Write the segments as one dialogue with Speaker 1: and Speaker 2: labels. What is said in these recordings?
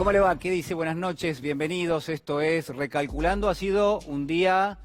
Speaker 1: ¿Cómo le va? ¿Qué dice? Buenas noches, bienvenidos. Esto es Recalculando. Ha sido un día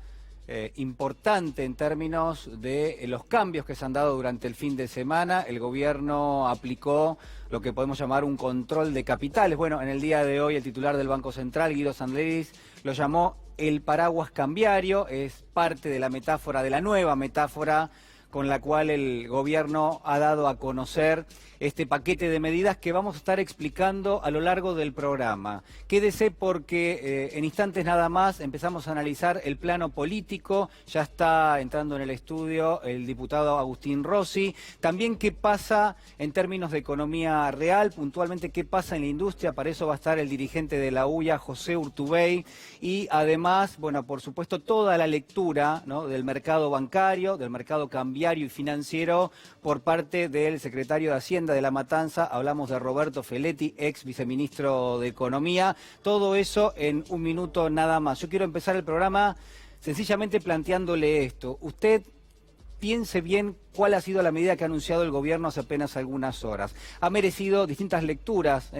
Speaker 1: importante en términos de los cambios que se han dado durante el fin de semana. El gobierno aplicó lo que podemos llamar un control de capitales. Bueno, en el día de hoy el titular del Banco Central, Guido Sandleris, lo llamó el paraguas cambiario. Es parte de la metáfora, de la nueva metáfora con la cual el gobierno ha dado a conocer este paquete de medidas que vamos a estar explicando a lo largo del programa. Quédese porque en instantes nada más empezamos a analizar el plano político. Ya está entrando en el estudio el diputado Agustín Rossi. También qué pasa en términos de economía real, puntualmente qué pasa en la industria. Para eso va a estar el dirigente de la UIA, José Urtubey. Y además, bueno, por supuesto, toda la lectura, ¿no?, del mercado bancario, del mercado cambiario y financiero por parte del secretario de Hacienda de La Matanza. Hablamos de Roberto Feletti, ex viceministro de Economía. Todo eso en un minuto nada más. Yo quiero empezar el programa sencillamente planteándole esto. Usted piense bien cuál ha sido la medida que ha anunciado el gobierno hace apenas algunas horas. Ha merecido distintas lecturas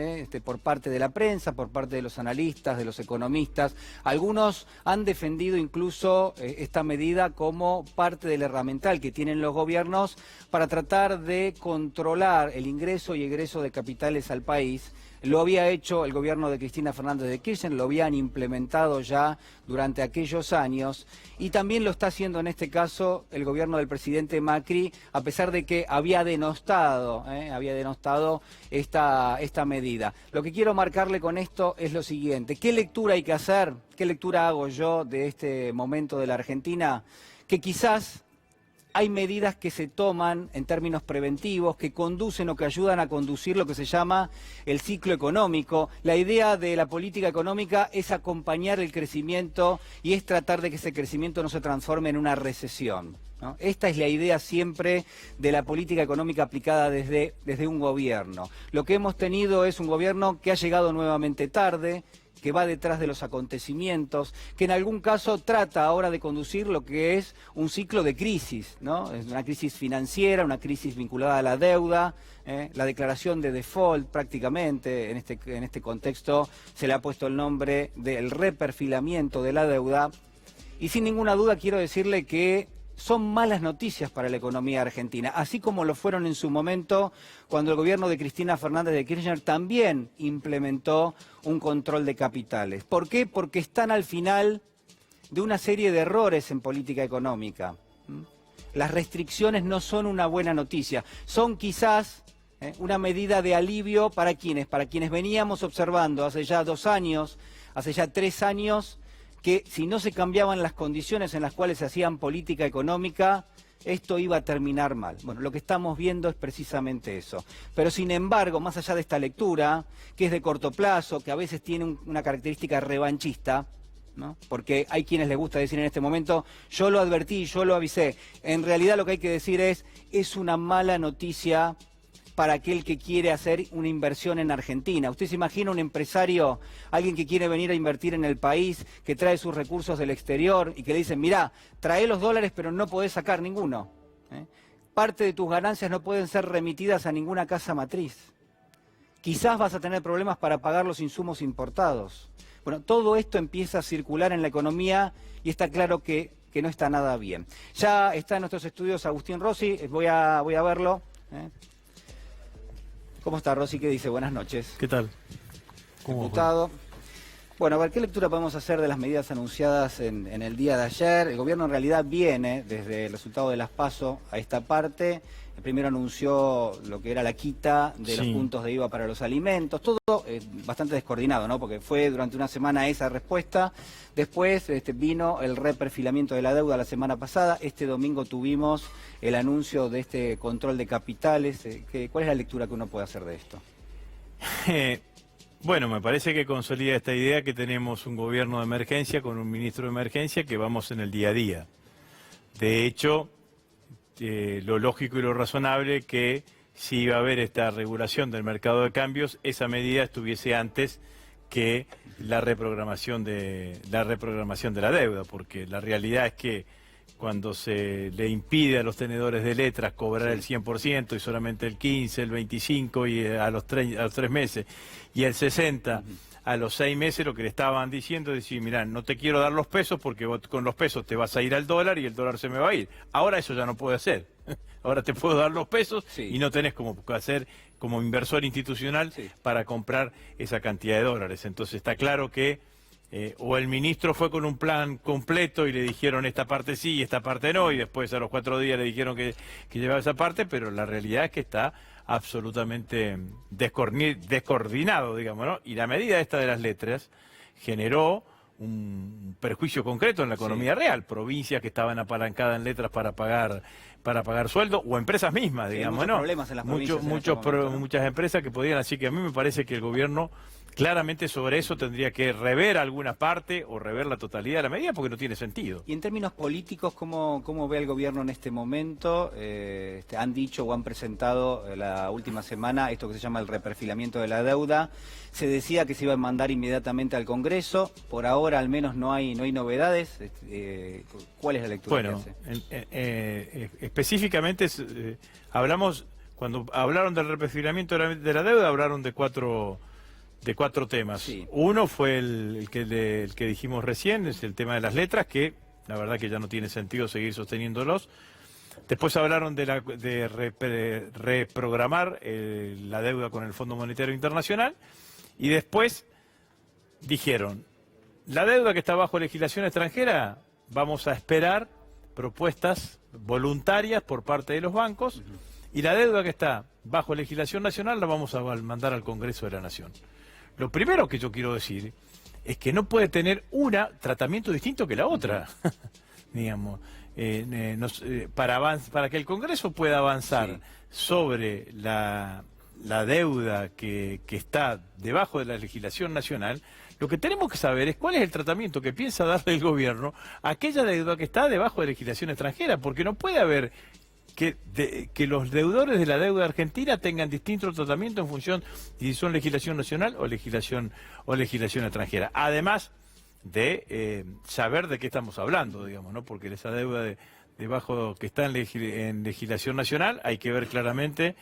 Speaker 1: por parte de la prensa, por parte de los analistas, de los economistas. Algunos han defendido incluso esta medida como parte del herramental que tienen los gobiernos para tratar de controlar el ingreso y egreso de capitales al país. Lo había hecho el gobierno de Cristina Fernández de Kirchner, lo habían implementado ya durante aquellos años y también lo está haciendo en este caso el gobierno del presidente Macri, a pesar de que había denostado esta medida. Lo que quiero marcarle con esto es lo siguiente: ¿qué lectura hay que hacer? ¿Qué lectura hago yo de este momento de la Argentina? Que quizás hay medidas que se toman en términos preventivos, que conducen o que ayudan a conducir lo que se llama el ciclo económico. La idea de la política económica es acompañar el crecimiento y es tratar de que ese crecimiento no se transforme en una recesión, ¿no? Esta es la idea siempre de la política económica aplicada desde un gobierno. Lo que hemos tenido es un gobierno que ha llegado nuevamente tarde, que va detrás de los acontecimientos, que en algún caso trata ahora de conducir lo que es un ciclo de crisis, ¿no? Es una crisis financiera, una crisis vinculada a la deuda, la declaración de default prácticamente, en este contexto se le ha puesto el nombre del reperfilamiento de la deuda, y sin ninguna duda quiero decirle que son malas noticias para la economía argentina, así como lo fueron en su momento cuando el gobierno de Cristina Fernández de Kirchner también implementó un control de capitales. ¿Por qué? Porque están al final de una serie de errores en política económica. Las restricciones no son una buena noticia, son quizás una medida de alivio para quienes veníamos observando hace ya 2 años, hace ya 3 años, que si no se cambiaban las condiciones en las cuales se hacían política económica, esto iba a terminar mal. Bueno, lo que estamos viendo es precisamente eso. Pero sin embargo, más allá de esta lectura, que es de corto plazo, que a veces tiene una característica revanchista, ¿no?, porque hay quienes les gusta decir en este momento, yo lo advertí, yo lo avisé. En realidad lo que hay que decir es una mala noticia para aquel que quiere hacer una inversión en Argentina. ¿Usted se imagina un empresario, alguien que quiere venir a invertir en el país, que trae sus recursos del exterior y que le dicen, mirá, trae los dólares pero no podés sacar ninguno? Parte de tus ganancias no pueden ser remitidas a ninguna casa matriz. Quizás vas a tener problemas para pagar los insumos importados. Bueno, todo esto empieza a circular en la economía y está claro que no está nada bien. Ya está en nuestros estudios Agustín Rossi, voy a verlo. ¿Cómo está, Rossi? ¿Qué dice? Buenas noches.
Speaker 2: ¿Qué tal?
Speaker 1: Diputado. Bueno, a ver, ¿qué lectura podemos hacer de las medidas anunciadas en el día de ayer? El gobierno en realidad viene desde el resultado de las PASO a esta parte. Primero anunció lo que era la quita de los puntos de IVA para los alimentos. Todo bastante descoordinado, ¿no? Porque fue durante una semana esa respuesta. Después vino el reperfilamiento de la deuda la semana pasada. Este domingo tuvimos el anuncio de este control de capitales. ¿Cuál es la lectura que uno puede hacer de esto?
Speaker 2: Bueno, me parece que consolida esta idea que tenemos un gobierno de emergencia con un ministro de emergencia que vamos en el día a día. De hecho, lo lógico y lo razonable que si iba a haber esta regulación del mercado de cambios, esa medida estuviese antes que la reprogramación de la deuda, porque la realidad es que cuando se le impide a los tenedores de letras cobrar el 100% y solamente el 15, el 25 y a los 3 meses, y el 60 a los 6 meses, lo que le estaban diciendo es decir, mirá, no te quiero dar los pesos porque vos con los pesos te vas a ir al dólar y el dólar se me va a ir. Ahora eso ya no puede hacer. Ahora te puedo dar los pesos y no tenés como hacer como inversor institucional para comprar esa cantidad de dólares. Entonces está claro que o el ministro fue con un plan completo y le dijeron esta parte sí y esta parte no, y después a los 4 días le dijeron que llevaba esa parte, pero la realidad es que está absolutamente descoordinado, digamos, ¿no? Y la medida esta de las letras generó un perjuicio concreto en la economía real, provincias que estaban apalancadas en letras para pagar sueldo, o empresas mismas, digamos,
Speaker 1: muchos
Speaker 2: ¿no?
Speaker 1: problemas en las provincias
Speaker 2: Muchas empresas que podían, así que a mí me parece que el gobierno claramente sobre eso tendría que rever alguna parte o rever la totalidad de la medida porque no tiene sentido.
Speaker 1: Y en términos políticos, ¿cómo ve el gobierno en este momento? Han dicho o han presentado la última semana esto que se llama el reperfilamiento de la deuda. Se decía que se iba a mandar inmediatamente al Congreso. Por ahora al menos no hay novedades. ¿Cuál es la lectura que hace?
Speaker 2: Específicamente cuando hablaron del reperfilamiento de la deuda, hablaron de cuatro temas.
Speaker 1: Sí.
Speaker 2: Uno fue el que dijimos recién, es el tema de las letras, que la verdad que ya no tiene sentido seguir sosteniéndolos. Después hablaron de reprogramar la deuda con el Fondo Monetario Internacional. Y después dijeron, la deuda que está bajo legislación extranjera, vamos a esperar propuestas voluntarias por parte de los bancos, y la deuda que está bajo legislación nacional la vamos a mandar al Congreso de la Nación. Lo primero que yo quiero decir es que no puede tener una tratamiento distinto que la otra, digamos, para que el Congreso pueda avanzar sobre la deuda que está debajo de la legislación nacional. Lo que tenemos que saber es cuál es el tratamiento que piensa darle el gobierno a aquella deuda que está debajo de legislación extranjera, porque no puede haber que los deudores de la deuda argentina tengan distinto tratamiento en función de si son legislación nacional o legislación extranjera. Además de saber de qué estamos hablando, digamos, ¿no? Porque esa deuda debajo que está en legislación nacional hay que ver claramente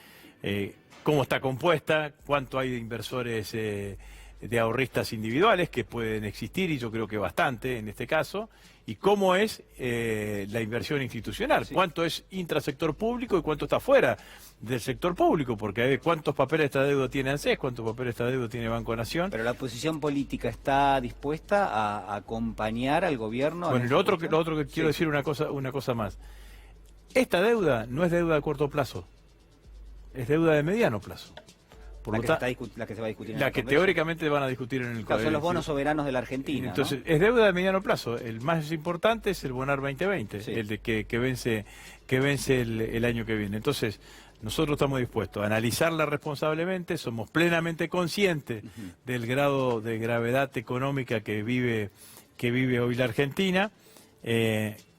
Speaker 2: cómo está compuesta, cuánto hay de inversores de ahorristas individuales que pueden existir, y yo creo que bastante en este caso, y cómo es la inversión institucional, cuánto es intrasector público y cuánto está fuera del sector público, porque hay cuántos papeles de esta deuda tiene ANSES, cuántos papeles de esta deuda tiene Banco Nación.
Speaker 1: Pero la oposición política está dispuesta a acompañar al gobierno.
Speaker 2: Bueno, lo otro que quiero decir una cosa más. Esta deuda no es deuda de corto plazo, es deuda de mediano plazo. Por
Speaker 1: la que se va a discutir en el Congreso.
Speaker 2: Teóricamente van a discutir en el Congreso.
Speaker 1: Claro, son los bonos soberanos de la Argentina.
Speaker 2: Entonces,
Speaker 1: ¿no?
Speaker 2: es deuda de mediano plazo. El más importante es el Bonar 2020, el de que vence el año que viene. Entonces, nosotros estamos dispuestos a analizarla responsablemente, somos plenamente conscientes del grado de gravedad económica que vive hoy la Argentina.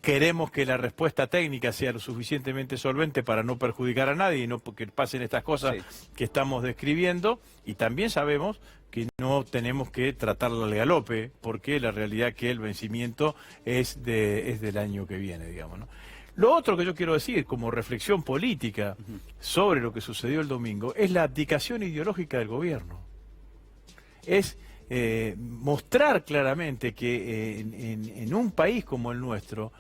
Speaker 2: Queremos que la respuesta técnica sea lo suficientemente solvente para no perjudicar a nadie y no porque pasen estas cosas que estamos describiendo, y también sabemos que no tenemos que tratarla al galope, porque la realidad es que el vencimiento es del año que viene, digamos, ¿no? Lo otro que yo quiero decir como reflexión política sobre lo que sucedió el domingo es la abdicación ideológica del gobierno. Es mostrar claramente que en un país como el nuestro,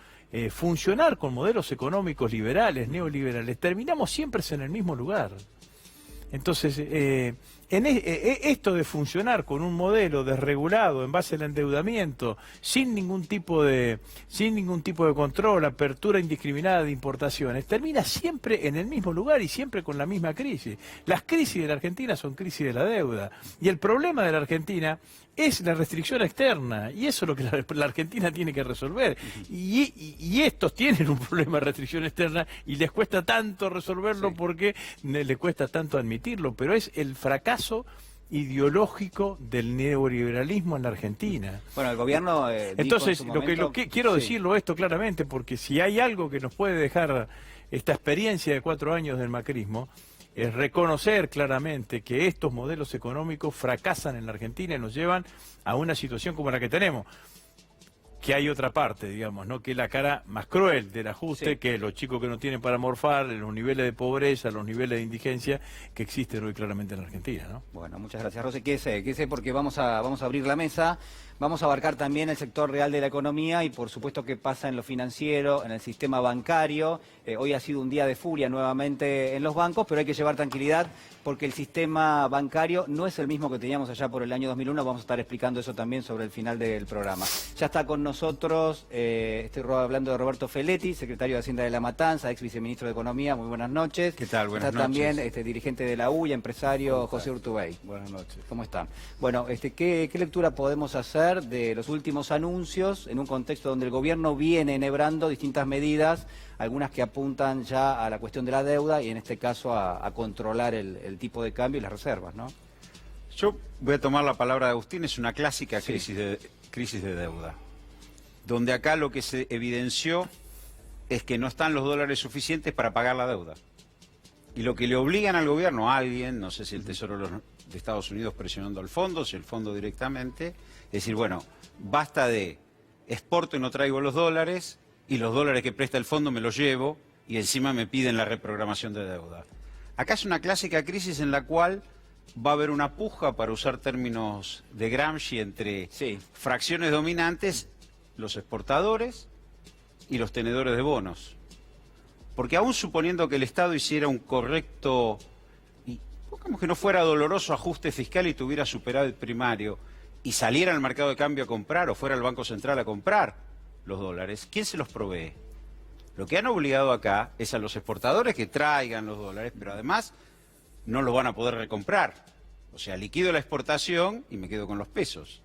Speaker 2: funcionar con modelos económicos liberales, neoliberales, terminamos siempre en el mismo lugar. Entonces, esto de funcionar con un modelo desregulado en base al endeudamiento, sin ningún tipo de control, apertura indiscriminada de importaciones, termina siempre en el mismo lugar y siempre con la misma crisis. Las crisis de la Argentina son crisis de la deuda, y el problema de la Argentina es la restricción externa, y eso es lo que la Argentina tiene que resolver. Y estos tienen un problema de restricción externa y les cuesta tanto resolverlo porque les cuesta tanto admitirlo, pero es el fracaso ideológico del neoliberalismo en la Argentina.
Speaker 1: Bueno, el gobierno
Speaker 2: entonces lo que quiero decirlo esto claramente, porque si hay algo que nos puede dejar esta experiencia de 4 años del macrismo, es reconocer claramente que estos modelos económicos fracasan en la Argentina y nos llevan a una situación como la que tenemos. que hay otra parte, digamos, ¿no? Que es la cara más cruel del ajuste,
Speaker 1: Sí.
Speaker 2: que es los chicos que no tienen para morfar, los niveles de pobreza, los niveles de indigencia que existen hoy claramente en la Argentina, ¿no?
Speaker 1: Bueno, muchas gracias, Rosy. Quédese porque vamos a abrir la mesa. Vamos a abarcar también el sector real de la economía y por supuesto qué pasa en lo financiero, en el sistema bancario. Hoy ha sido un día de furia nuevamente en los bancos, pero hay que llevar tranquilidad porque el sistema bancario no es el mismo que teníamos allá por el año 2001. Vamos a estar explicando eso también sobre el final del programa. Ya está con nosotros, estoy hablando de Roberto Feletti, secretario de Hacienda de La Matanza, ex viceministro de Economía. Muy buenas noches.
Speaker 3: ¿Qué tal? Buenas
Speaker 1: está
Speaker 3: noches.
Speaker 1: También dirigente de la UIA, empresario José Urtubey.
Speaker 3: Buenas noches.
Speaker 1: ¿Cómo están? Bueno, ¿qué lectura podemos hacer de los últimos anuncios en un contexto donde el gobierno viene enhebrando distintas medidas, algunas que apuntan ya a la cuestión de la deuda y en este caso a controlar el tipo de cambio y las reservas, ¿no?
Speaker 3: Yo voy a tomar la palabra de Agustín, es una clásica
Speaker 1: Sí.
Speaker 3: crisis de deuda, donde acá lo que se evidenció es que no están los dólares suficientes para pagar la deuda. Y lo que le obligan al gobierno, a alguien, no sé si el Tesoro de Estados Unidos presionando al fondo, si el fondo directamente, es decir, bueno, basta de exporto y no traigo los dólares, y los dólares que presta el fondo me los llevo, y encima me piden la reprogramación de deuda. Acá es una clásica crisis en la cual va a haber una puja, para usar términos de Gramsci, entre
Speaker 1: Sí.
Speaker 3: fracciones dominantes, los exportadores y los tenedores de bonos. Porque aún suponiendo que el Estado hiciera un correcto, y pongamos que no fuera doloroso ajuste fiscal y tuviera superado el primario, y saliera al mercado de cambio a comprar, o fuera al Banco Central a comprar los dólares, ¿quién se los provee? Lo que han obligado acá es a los exportadores que traigan los dólares, pero además no los van a poder recomprar. O sea, liquido la exportación y me quedo con los pesos.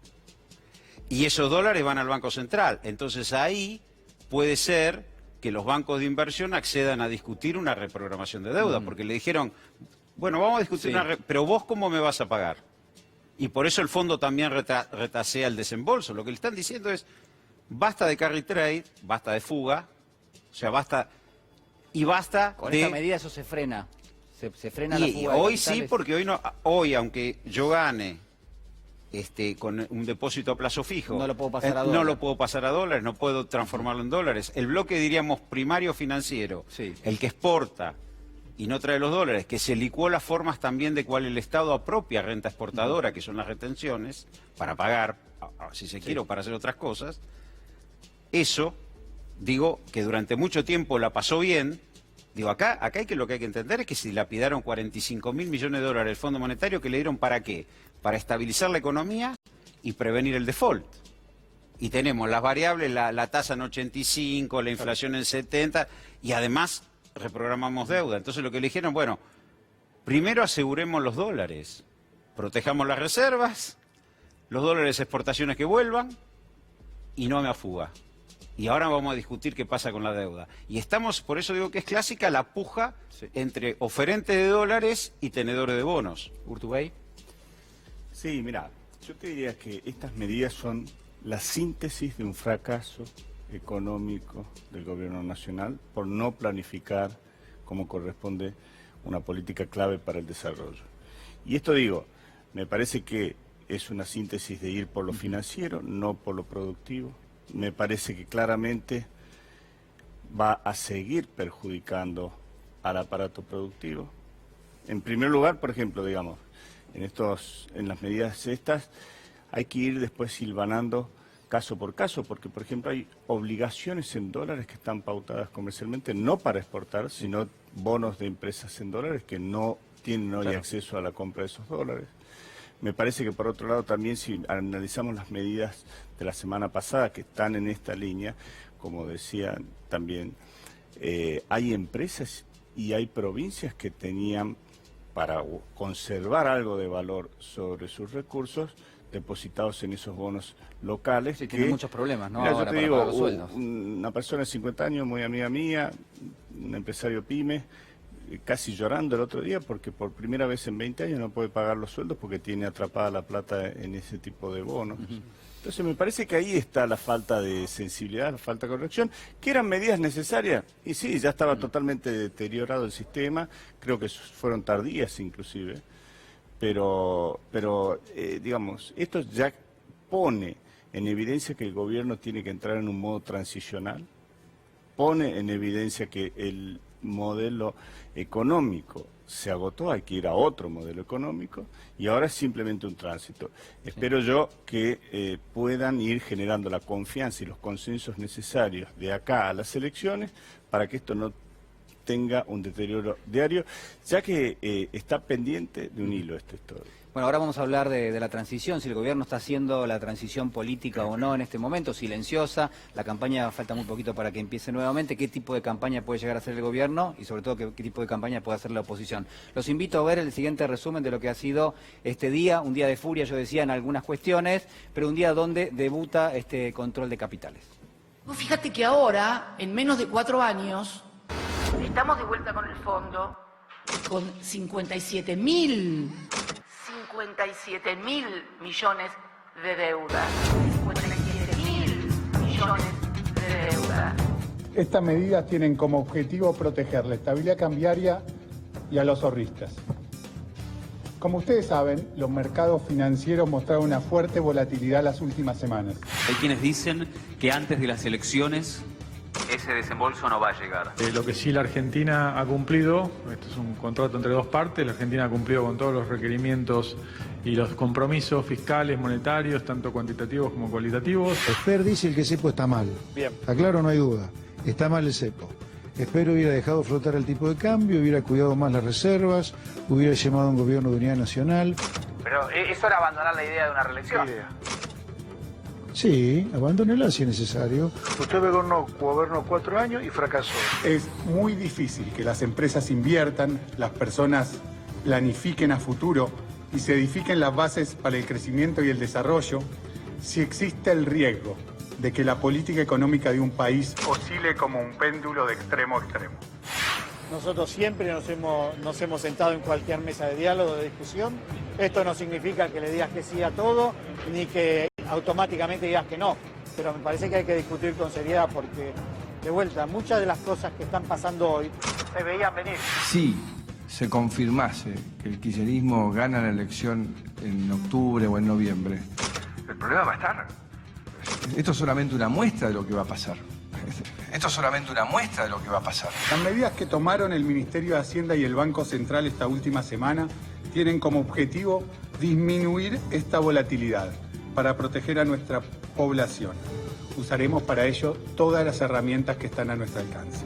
Speaker 3: Y esos dólares van al Banco Central. Entonces ahí puede ser que los bancos de inversión accedan a discutir una reprogramación de deuda, porque le dijeron, bueno, vamos a discutir
Speaker 1: Sí.
Speaker 3: pero vos ¿cómo me vas a pagar? Y por eso el fondo también retasea el desembolso. Lo que le están diciendo es, basta de carry trade, basta de fuga, o sea, basta, y basta
Speaker 1: Con
Speaker 3: de...
Speaker 1: esta medida eso se frena. Se frena la
Speaker 3: Y
Speaker 1: fuga de
Speaker 3: hoy sí,
Speaker 1: capitales.
Speaker 3: porque hoy aunque yo gane con un depósito a plazo fijo,
Speaker 1: No lo puedo pasar a
Speaker 3: no
Speaker 1: dólar.
Speaker 3: lo puedo pasar a dólares, no puedo transformarlo en dólares. El bloque, diríamos, primario financiero,
Speaker 1: Sí.
Speaker 3: el que exporta y no trae los dólares, que se licuó las formas también de cuál el Estado apropia renta exportadora, que son las retenciones, para pagar, si se quiere, o para hacer otras cosas. Eso, digo, que durante mucho tiempo la pasó bien. Digo, acá hay que lo que hay que entender es que se dilapidaron 45.000 millones de dólares el Fondo Monetario, que le dieron ¿para qué? Para estabilizar la economía y prevenir el default. Y tenemos las variables, la tasa en 85, la inflación en 70, y además reprogramamos deuda. Entonces lo que le dijeron, bueno, primero aseguremos los dólares, protejamos las reservas, los dólares exportaciones que vuelvan, y no me fuga. Y ahora vamos a discutir qué pasa con la deuda. Y estamos, por eso digo que es clásica la puja entre oferentes de dólares y tenedores de bonos.
Speaker 1: Urtubey.
Speaker 4: Sí, mira, yo te diría que estas medidas son la síntesis de un fracaso económico del gobierno nacional por no planificar como corresponde una política clave para el desarrollo. Y esto digo, me parece que es una síntesis de ir por lo financiero, no por lo productivo. Me parece que claramente va a seguir perjudicando al aparato productivo. En primer lugar, por ejemplo, digamos, en las medidas estas, hay que ir después silvanando caso por caso, porque, por ejemplo, hay obligaciones en dólares que están pautadas comercialmente, no para exportar, sino bonos de empresas en dólares que no tienen hoy acceso a la compra de esos dólares. Me parece que, por otro lado, también si analizamos las medidas de la semana pasada que están en esta línea, como decía también, hay empresas y hay provincias que tenían, para conservar algo de valor sobre sus recursos, depositados en esos bonos locales.
Speaker 1: Sí, tiene muchos problemas, ¿no?
Speaker 4: Mira,
Speaker 1: Ahora
Speaker 4: yo te
Speaker 1: para
Speaker 4: digo,
Speaker 1: pagar los sueldos.
Speaker 4: una persona de 50 años, muy amiga mía, un empresario pyme, casi llorando el otro día porque por primera vez en 20 años no puede pagar los sueldos porque tiene atrapada la plata en ese tipo de bonos. Entonces me parece que ahí está la falta de sensibilidad, la falta de corrección, que eran medidas necesarias. Y sí, ya estaba totalmente deteriorado el sistema, creo que fueron tardías inclusive, pero digamos, esto ya pone en evidencia que el gobierno tiene que entrar en un modo transicional, pone en evidencia que el modelo económico se agotó, hay que ir a otro modelo económico y ahora es simplemente un tránsito. Espero yo que puedan ir generando la confianza y los consensos necesarios de acá a las elecciones para que esto no tenga un deterioro diario, ya que está pendiente de un hilo esta historia.
Speaker 1: Bueno, ahora vamos a hablar de la transición, si el gobierno está haciendo la transición política o no en este momento, silenciosa, la campaña falta muy poquito para que empiece nuevamente, qué tipo de campaña puede llegar a hacer el gobierno y sobre todo qué tipo de campaña puede hacer la oposición. Los invito a ver el siguiente resumen de lo que ha sido este día, un día de furia, yo decía, en algunas cuestiones, pero un día donde debuta este control de capitales.
Speaker 5: Fíjate que ahora, en menos de 4 años, estamos de vuelta con el fondo, con 57.000 millones de deuda. 57.000 millones de deuda.
Speaker 6: Estas medidas tienen como objetivo proteger la estabilidad cambiaria y a los ahorristas. Como ustedes saben, los mercados financieros mostraron una fuerte volatilidad las últimas semanas.
Speaker 7: Hay quienes dicen que antes de las elecciones ese desembolso no va a llegar.
Speaker 8: Lo que sí la Argentina ha cumplido, esto es un contrato entre dos partes, la Argentina ha cumplido con todos los requerimientos y los compromisos fiscales, monetarios, tanto cuantitativos como cualitativos.
Speaker 9: Esper dice el que cepo está mal.
Speaker 8: Bien.
Speaker 9: Está claro, no hay duda. Está mal el cepo. Esper hubiera dejado flotar el tipo de cambio, hubiera cuidado más las reservas, hubiera llamado a un gobierno de unidad nacional.
Speaker 10: Pero eso era abandonar la idea de una reelección.
Speaker 9: Sí, abandónela si es necesario.
Speaker 6: Usted gobernó 4 años y fracasó. Es muy difícil que las empresas inviertan, las personas planifiquen a futuro y se edifiquen las bases para el crecimiento y el desarrollo si existe el riesgo de que la política económica de un país oscile como un péndulo de extremo a extremo.
Speaker 11: Nosotros siempre nos hemos sentado en cualquier mesa de diálogo, de discusión. Esto no significa que le digas que sí a todo, ni que automáticamente digas que no. Pero me parece que hay que discutir con seriedad porque, de vuelta, muchas de las cosas que están pasando hoy se veían venir.
Speaker 12: Si se confirmase que el kirchnerismo gana la elección en octubre o en noviembre,
Speaker 10: El problema va a estar.
Speaker 12: esto es solamente una muestra de lo que va a pasar. Esto es solamente una muestra de lo que va a pasar.
Speaker 6: Las medidas que tomaron el Ministerio de Hacienda y el Banco Central esta última semana tienen como objetivo disminuir esta volatilidad para proteger a nuestra población. Usaremos para ello todas las herramientas que están a nuestro alcance.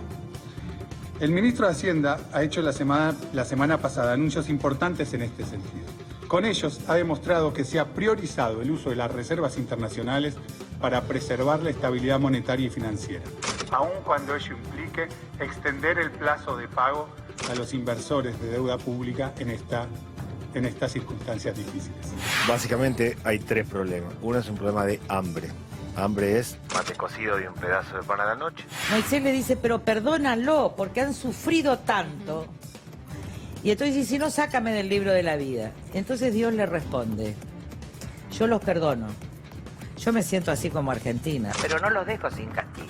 Speaker 6: El ministro de Hacienda ha hecho la semana pasada anuncios importantes en este sentido. Con ellos ha demostrado que se ha priorizado el uso de las reservas internacionales para preservar la estabilidad monetaria y financiera, aun cuando ello implique extender el plazo de pago a los inversores de deuda pública en estas circunstancias difíciles.
Speaker 13: Básicamente hay 3 problemas. Uno es un problema de hambre. Hambre es mate cocido y un pedazo de pan a la noche.
Speaker 14: Moisés le dice, pero perdónalo, porque han sufrido tanto. Y entonces dice, si no, sácame del libro de la vida. Entonces Dios le responde, yo los perdono. Yo me siento así como Argentina.
Speaker 10: Pero no los dejo sin castigo.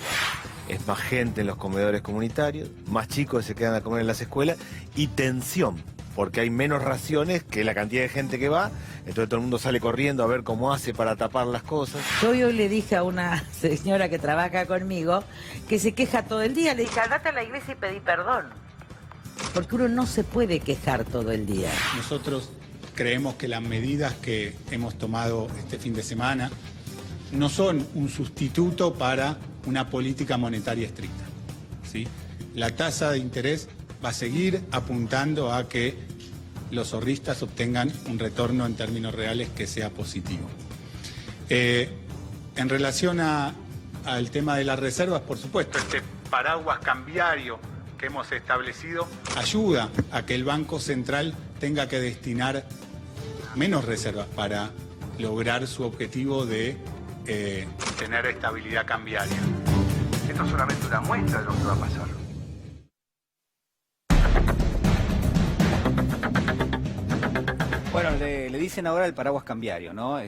Speaker 13: Es más gente en los comedores comunitarios, más chicos que se quedan a comer en las escuelas y tensión, porque hay menos raciones que la cantidad de gente que va, entonces todo el mundo sale corriendo a ver cómo hace para tapar las cosas.
Speaker 14: Yo hoy le dije a una señora que trabaja conmigo, que se queja todo el día, le dije, andate a la iglesia y pedí perdón. Porque uno no se puede quejar todo el día.
Speaker 6: Nosotros creemos que las medidas que hemos tomado este fin de semana no son un sustituto para una política monetaria estricta, ¿sí? La tasa de interés va a seguir apuntando a que los ahorristas obtengan un retorno en términos reales que sea positivo. En relación al tema de las reservas, por supuesto, este paraguas cambiario que hemos establecido ayuda a que el Banco Central tenga que destinar menos reservas para lograr su objetivo de tener estabilidad cambiaria.
Speaker 10: Esto es solamente una muestra de lo que va a pasar.
Speaker 1: Bueno, el de le dicen ahora el paraguas cambiario, ¿no?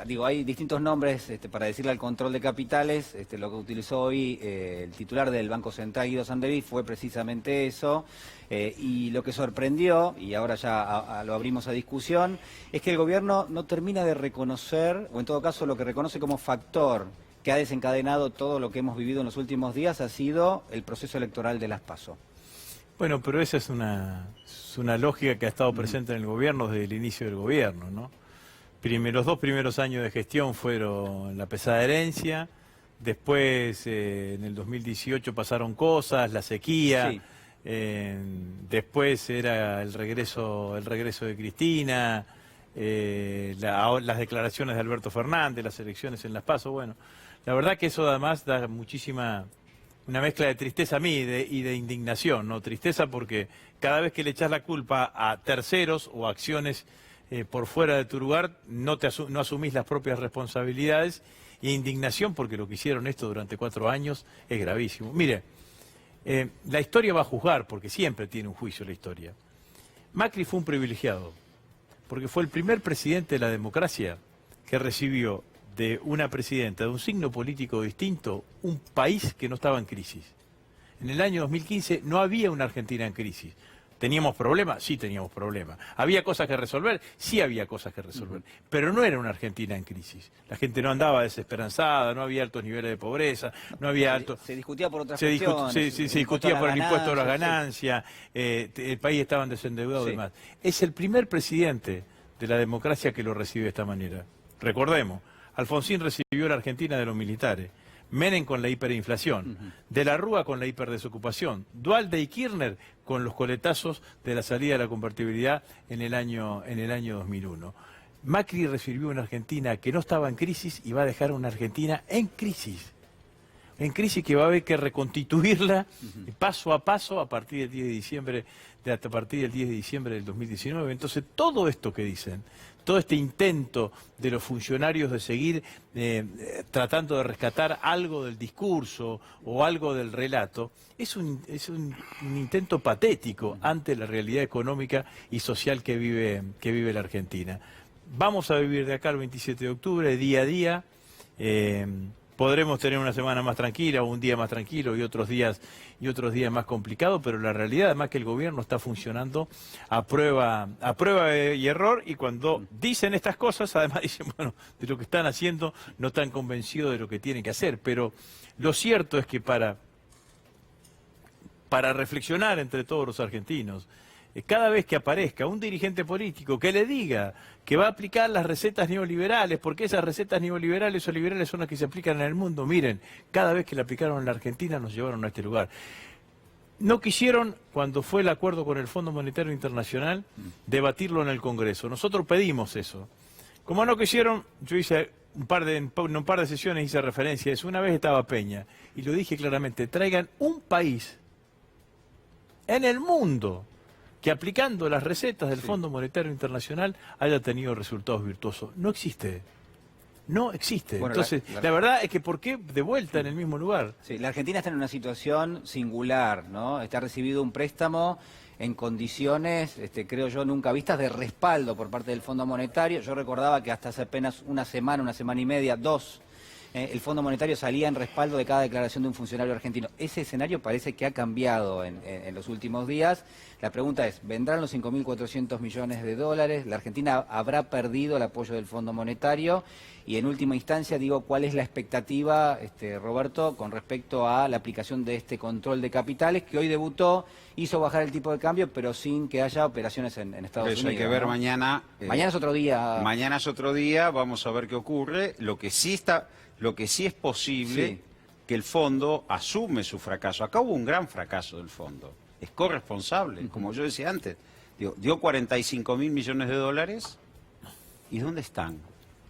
Speaker 1: Digo, hay distintos nombres para decirle al control de capitales. Lo que utilizó hoy el titular del Banco Central, Guido Sandeví, fue precisamente eso. Y lo que sorprendió, y ahora ya lo abrimos a discusión, es que el gobierno no termina de reconocer, o en todo caso lo que reconoce como factor que ha desencadenado todo lo que hemos vivido en los últimos días ha sido el proceso electoral de las PASO.
Speaker 2: Bueno, pero esa es una lógica que ha estado presente en el gobierno desde el inicio del gobierno, ¿no? Los 2 primeros años de gestión fueron la pesada herencia, después en el 2018 pasaron cosas, la sequía,
Speaker 1: Sí.
Speaker 2: Después era el regreso de Cristina, las declaraciones de Alberto Fernández, las elecciones en Las PASO. Bueno, la verdad que eso además da una mezcla de tristeza a mí y de indignación, ¿no? Tristeza porque cada vez que le echas la culpa a terceros o a acciones por fuera de tu lugar, no asumís las propias responsabilidades, y indignación porque lo que hicieron esto durante 4 años es gravísimo. Mire, la historia va a juzgar, porque siempre tiene un juicio la historia. Macri fue un privilegiado, porque fue el primer presidente de la democracia que recibió de una presidenta de un signo político distinto un país que no estaba en crisis. En el año 2015 no había una Argentina en crisis. ¿Teníamos problemas? Sí teníamos problemas. ¿Había cosas que resolver? Sí había cosas que resolver. Pero no era una Argentina en crisis. La gente no andaba desesperanzada, no había altos niveles de pobreza, no había altos...
Speaker 1: Se discutía por otras cuestiones.
Speaker 2: Se discutía por el impuesto a las ganancias, el país estaba desendeudado y demás. Es el primer presidente de la democracia que lo recibe de esta manera. Recordemos, Alfonsín recibió la Argentina de los militares, Menem con la hiperinflación, De la Rúa con la hiperdesocupación, Duhalde y Kirchner con los coletazos de la salida de la convertibilidad en el año 2001. Macri recibió una Argentina que no estaba en crisis y va a dejar una Argentina en crisis que va a haber que reconstituirla paso a paso a partir del 10 de diciembre, del 2019. Entonces, todo esto que dicen, todo este intento de los funcionarios de seguir tratando de rescatar algo del discurso o algo del relato, es un intento patético ante la realidad económica y social que vive la Argentina. Vamos a vivir de acá al 27 de octubre, día a día. Podremos tener una semana más tranquila o un día más tranquilo y otros días más complicados, pero la realidad además que el gobierno está funcionando a prueba y error, y cuando dicen estas cosas además dicen, bueno, de lo que están haciendo no están convencidos de lo que tienen que hacer, pero lo cierto es que para reflexionar entre todos los argentinos, cada vez que aparezca un dirigente político que le diga que va a aplicar las recetas neoliberales, porque esas recetas neoliberales o liberales son las que se aplican en el mundo, miren, cada vez que la aplicaron en la Argentina nos llevaron a este lugar. No quisieron, cuando fue el acuerdo con el Fondo Monetario Internacional, debatirlo en el Congreso. Nosotros pedimos eso. Como no quisieron, yo hice un par de sesiones, hice referencia a eso. Una vez estaba Peña, y lo dije claramente, traigan un país en el mundo que aplicando las recetas del Fondo Monetario Internacional haya tenido resultados virtuosos. No existe. No existe. Bueno, entonces, la verdad es que ¿por qué de vuelta en el mismo lugar?
Speaker 1: Sí, la Argentina está en una situación singular, ¿no? Está recibido un préstamo en condiciones, creo yo, nunca vistas, de respaldo por parte del Fondo Monetario. Yo recordaba que hasta hace apenas una semana y media, 2, el Fondo Monetario salía en respaldo de cada declaración de un funcionario argentino. Ese escenario parece que ha cambiado en los últimos días. La pregunta es, ¿vendrán los 5.400 millones de dólares? ¿La Argentina habrá perdido el apoyo del Fondo Monetario? Y en última instancia, digo, ¿cuál es la expectativa, Roberto, con respecto a la aplicación de este control de capitales que hoy debutó, hizo bajar el tipo de cambio, pero sin que haya operaciones en Estados Unidos?
Speaker 3: Eso hay que ver, ¿no? Mañana.
Speaker 1: Mañana es otro día.
Speaker 3: Mañana es otro día, vamos a ver qué ocurre. Lo que sí es posible, que el fondo asume su fracaso. Acá hubo un gran fracaso del fondo. Es corresponsable, como yo decía antes. Dio 45.000 millones de dólares. ¿Y dónde están?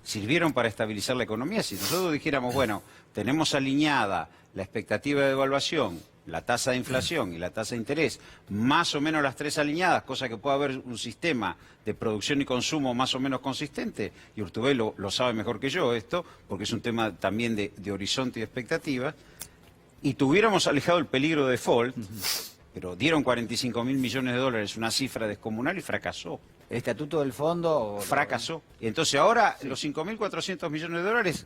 Speaker 3: ¿Sirvieron para estabilizar la economía? Si nosotros dijéramos, bueno, tenemos alineada la expectativa de devaluación, la tasa de inflación y la tasa de interés, más o menos las 3 alineadas, cosa que pueda haber un sistema de producción y consumo más o menos consistente, y Urtubey lo sabe mejor que yo esto, porque es un tema también de horizonte y de expectativa, y tuviéramos alejado el peligro de default, pero dieron 45.000 millones de dólares, una cifra descomunal, y fracasó.
Speaker 1: ¿El estatuto del fondo?
Speaker 3: Fracasó. Y entonces ahora los 5.400 millones de dólares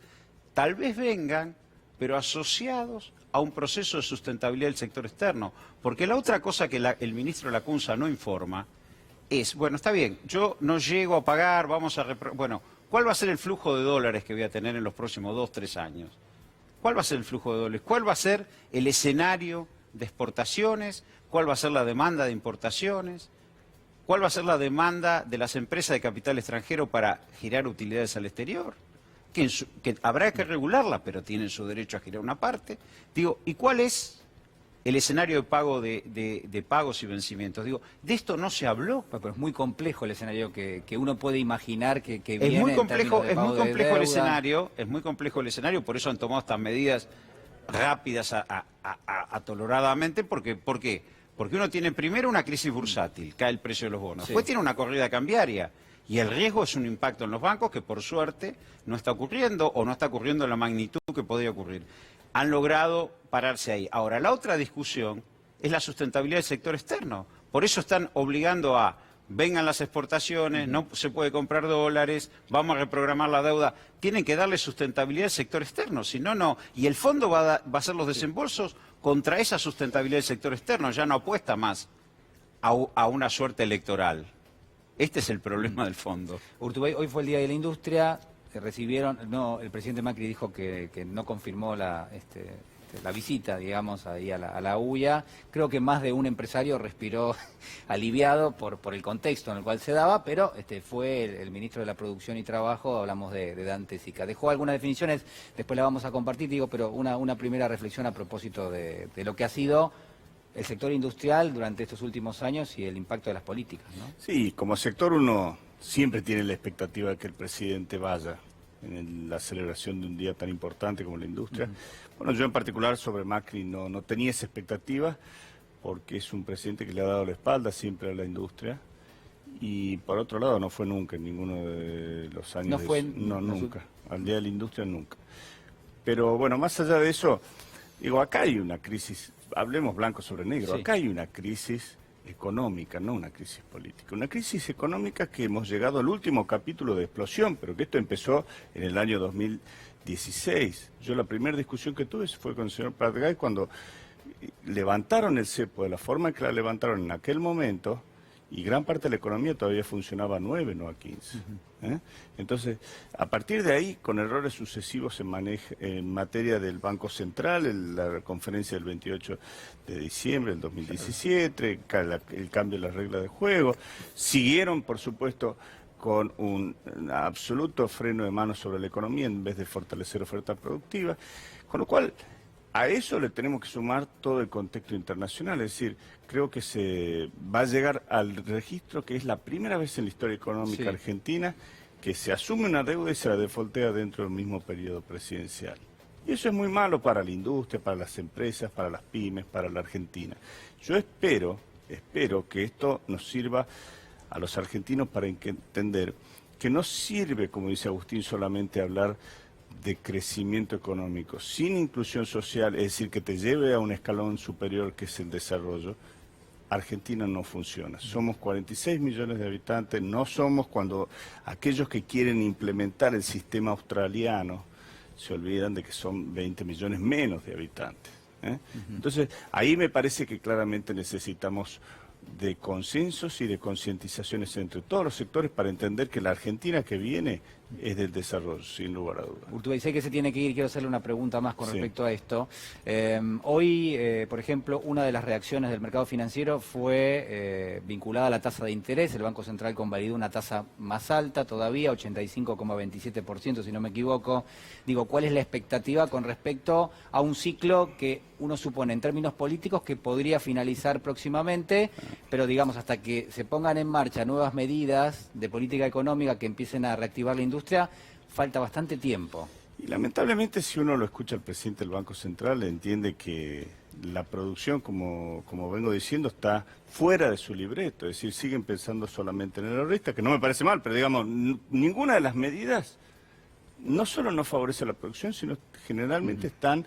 Speaker 3: tal vez vengan, pero asociados a un proceso de sustentabilidad del sector externo. Porque la otra cosa que el ministro Lacunza no informa es, bueno, está bien, yo no llego a pagar, bueno, ¿cuál va a ser el flujo de dólares que voy a tener en los próximos 2, 3 años? ¿Cuál va a ser el flujo de dólares? ¿Cuál va a ser el escenario de exportaciones? ¿Cuál va a ser la demanda de importaciones? ¿Cuál va a ser la demanda de las empresas de capital extranjero para girar utilidades al exterior? Que habrá que regularla, pero tienen su derecho a girar una parte. Digo, ¿y cuál es el escenario de pago de pagos y vencimientos? Digo, de esto no se habló.
Speaker 1: Pero es muy complejo el escenario que uno puede imaginar que viene.
Speaker 3: Es muy
Speaker 1: en
Speaker 3: complejo,
Speaker 1: términos de pago de deuda.
Speaker 3: es muy complejo el escenario, por eso han tomado estas medidas rápidas, atoloradamente, porque ¿por qué? Porque uno tiene primero una crisis bursátil, cae el precio de los bonos, después tiene una corrida cambiaria, y el riesgo es un impacto en los bancos que por suerte no está ocurriendo, o no está ocurriendo en la magnitud que podría ocurrir. Han logrado pararse ahí. Ahora, la otra discusión es la sustentabilidad del sector externo. Por eso están obligando a, vengan las exportaciones, no se puede comprar dólares, vamos a reprogramar la deuda. Tienen que darle sustentabilidad al sector externo, si no, no. Y el fondo va a hacer los desembolsos contra esa sustentabilidad del sector externo, ya no apuesta más a una suerte electoral. Este es el problema del fondo.
Speaker 1: Urtubey, hoy fue el Día de la Industria, el presidente Macri dijo que no confirmó la visita, digamos, ahí a la UIA. Creo que más de un empresario respiró aliviado por el contexto en el cual se daba, pero fue el ministro de la Producción y Trabajo, hablamos de Dante Sica. Dejó algunas definiciones, después las vamos a compartir, digo, pero una primera reflexión a propósito de lo que ha sido el sector industrial durante estos últimos años y el impacto de las políticas, ¿no?
Speaker 4: Sí, como sector uno siempre tiene la expectativa de que el presidente vaya en la celebración de un día tan importante como la industria. Bueno, yo en particular sobre Macri no tenía esa expectativa, porque es un presidente que le ha dado la espalda siempre a la industria, y por otro lado no fue nunca en ninguno de los años. Nunca. Al Día de la Industria nunca. Pero bueno, más allá de eso, digo, acá hay una crisis, hablemos blanco sobre negro, acá hay una crisis económica, no una crisis política. Una crisis económica que hemos llegado al último capítulo de explosión, pero que esto empezó en el año 2016. Yo la primera discusión que tuve fue con el señor Pratgay cuando levantaron el cepo de la forma en que la levantaron en aquel momento, y gran parte de la economía todavía funcionaba a 9, no a 15. Entonces, a partir de ahí, con errores sucesivos en materia del Banco Central, la conferencia del 28 de diciembre del 2017, el cambio de las reglas de juego, siguieron, por supuesto, con un absoluto freno de mano sobre la economía en vez de fortalecer oferta productiva, con lo cual a eso le tenemos que sumar todo el contexto internacional, es decir, creo que se va a llegar al registro que es la primera vez en la historia económica argentina que se asume una deuda y se la defoltea dentro del mismo periodo presidencial. Y eso es muy malo para la industria, para las empresas, para las pymes, para la Argentina. Yo espero que esto nos sirva a los argentinos para entender que no sirve, como dice Agustín, solamente hablar de crecimiento económico, sin inclusión social, es decir, que te lleve a un escalón superior que es el desarrollo. Argentina no funciona. Somos 46 millones de habitantes, no somos cuando aquellos que quieren implementar el sistema australiano se olvidan de que son 20 millones menos de habitantes. Entonces, ahí me parece que claramente necesitamos de consensos y de concientizaciones entre todos los sectores para entender que la Argentina que viene es del desarrollo, sin lugar a dudas.
Speaker 1: Urtubey, sé que se tiene que ir, quiero hacerle una pregunta más con respecto a esto. Hoy, por ejemplo, una de las reacciones del mercado financiero fue vinculada a la tasa de interés. El Banco Central convalidó una tasa más alta todavía, 85,27%, si no me equivoco. Digo, ¿cuál es la expectativa con respecto a un ciclo que uno supone en términos políticos que podría finalizar próximamente, pero digamos hasta que se pongan en marcha nuevas medidas de política económica que empiecen a reactivar la industria, falta bastante tiempo?
Speaker 4: Y lamentablemente, si uno lo escucha al presidente del Banco Central, entiende que la producción, como vengo diciendo, está fuera de su libreto, es decir, siguen pensando solamente en el ahorrista, que no me parece mal, pero digamos, ninguna de las medidas no solo no favorece la producción, sino generalmente están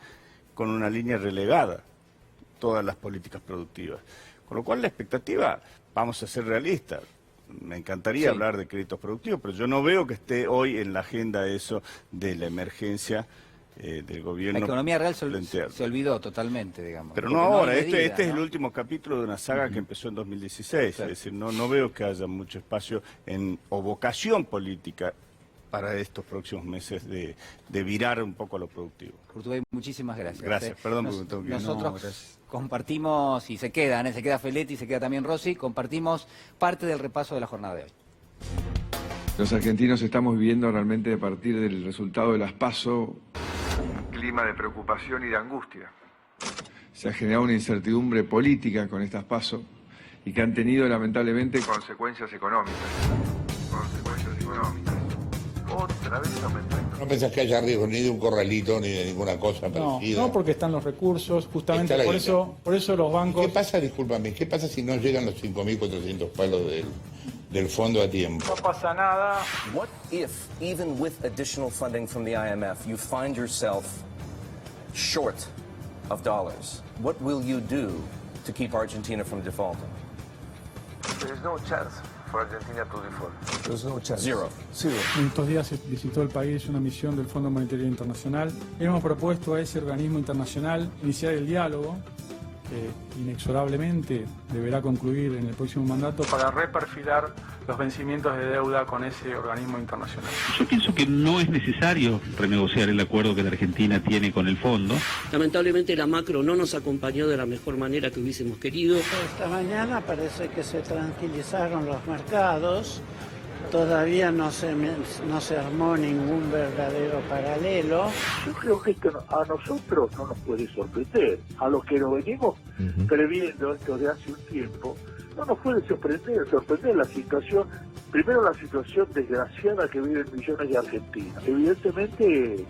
Speaker 4: con una línea relegada. todas las políticas productivas. Con lo cual la expectativa, vamos a ser realistas, me encantaría hablar de créditos productivos, pero yo no veo que esté hoy en la agenda eso de la emergencia del gobierno.
Speaker 1: La economía real se olvidó totalmente, digamos.
Speaker 4: Pero no ahora, este es el último capítulo de una saga que empezó en 2016, es decir, no veo que haya mucho espacio o vocación política para estos próximos meses de virar un poco a lo productivo.
Speaker 1: Urtubey, muchísimas gracias.
Speaker 4: Gracias, perdón porque tengo que ir.
Speaker 1: Nosotros compartimos, y se queda Feletti, se queda también Rossi, compartimos parte del repaso de la jornada de hoy.
Speaker 12: Los argentinos estamos viviendo realmente a partir del resultado de las PASO un clima de preocupación y de angustia. Se ha generado una incertidumbre política con estas PASO y que han tenido lamentablemente consecuencias económicas. Otra vez aumentó.
Speaker 15: ¿No pensás que haya riesgo ni de un corralito ni de ninguna cosa parecida?
Speaker 8: No, porque están los recursos, justamente por eso los bancos...
Speaker 15: ¿Qué pasa, discúlpame, qué pasa si no llegan los 5.400 palos del fondo a tiempo?
Speaker 8: No pasa nada.
Speaker 16: What if, even with additional funding from the IMF, you find yourself short of dollars? What will you do to keep Argentina from defaulting?
Speaker 10: There's no chance for Argentina to default.
Speaker 16: There's no chance. Zero.
Speaker 8: En estos días visitó el país una misión del Fondo Monetario Internacional. Hemos propuesto a ese organismo internacional iniciar el diálogo, que inexorablemente deberá concluir en el próximo mandato, para reperfilar los vencimientos de deuda con ese organismo internacional.
Speaker 17: Yo pienso que no es necesario renegociar el acuerdo que la Argentina tiene con el fondo.
Speaker 18: Lamentablemente la macro no nos acompañó de la mejor manera que hubiésemos querido.
Speaker 19: Esta mañana parece que se tranquilizaron los mercados. Todavía no se armó ningún verdadero paralelo.
Speaker 20: Yo creo que esto a nosotros no nos puede sorprender. A los que lo venimos previendo esto de hace un tiempo, no nos puede sorprender la situación, primero la situación desgraciada que viven millones de argentinos. Evidentemente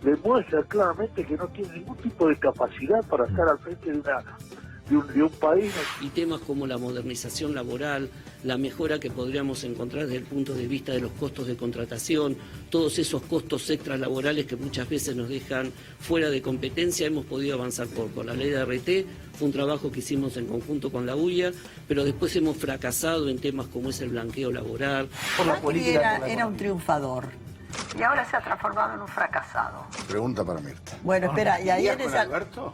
Speaker 20: demuestra claramente que no tiene ningún tipo de capacidad para estar al frente de un país.
Speaker 18: Y temas como la modernización laboral, la mejora que podríamos encontrar desde el punto de vista de los costos de contratación, todos esos costos extras laborales que muchas veces nos dejan fuera de competencia, hemos podido avanzar por la ley de RT, fue un trabajo que hicimos en conjunto con la UIA, pero después hemos fracasado en temas como es el blanqueo laboral.
Speaker 21: Era un triunfador. Y ahora se ha transformado en un fracasado.
Speaker 15: Pregunta para Mirta.
Speaker 21: Bueno, espera, y ahí
Speaker 15: ¿Con Alberto?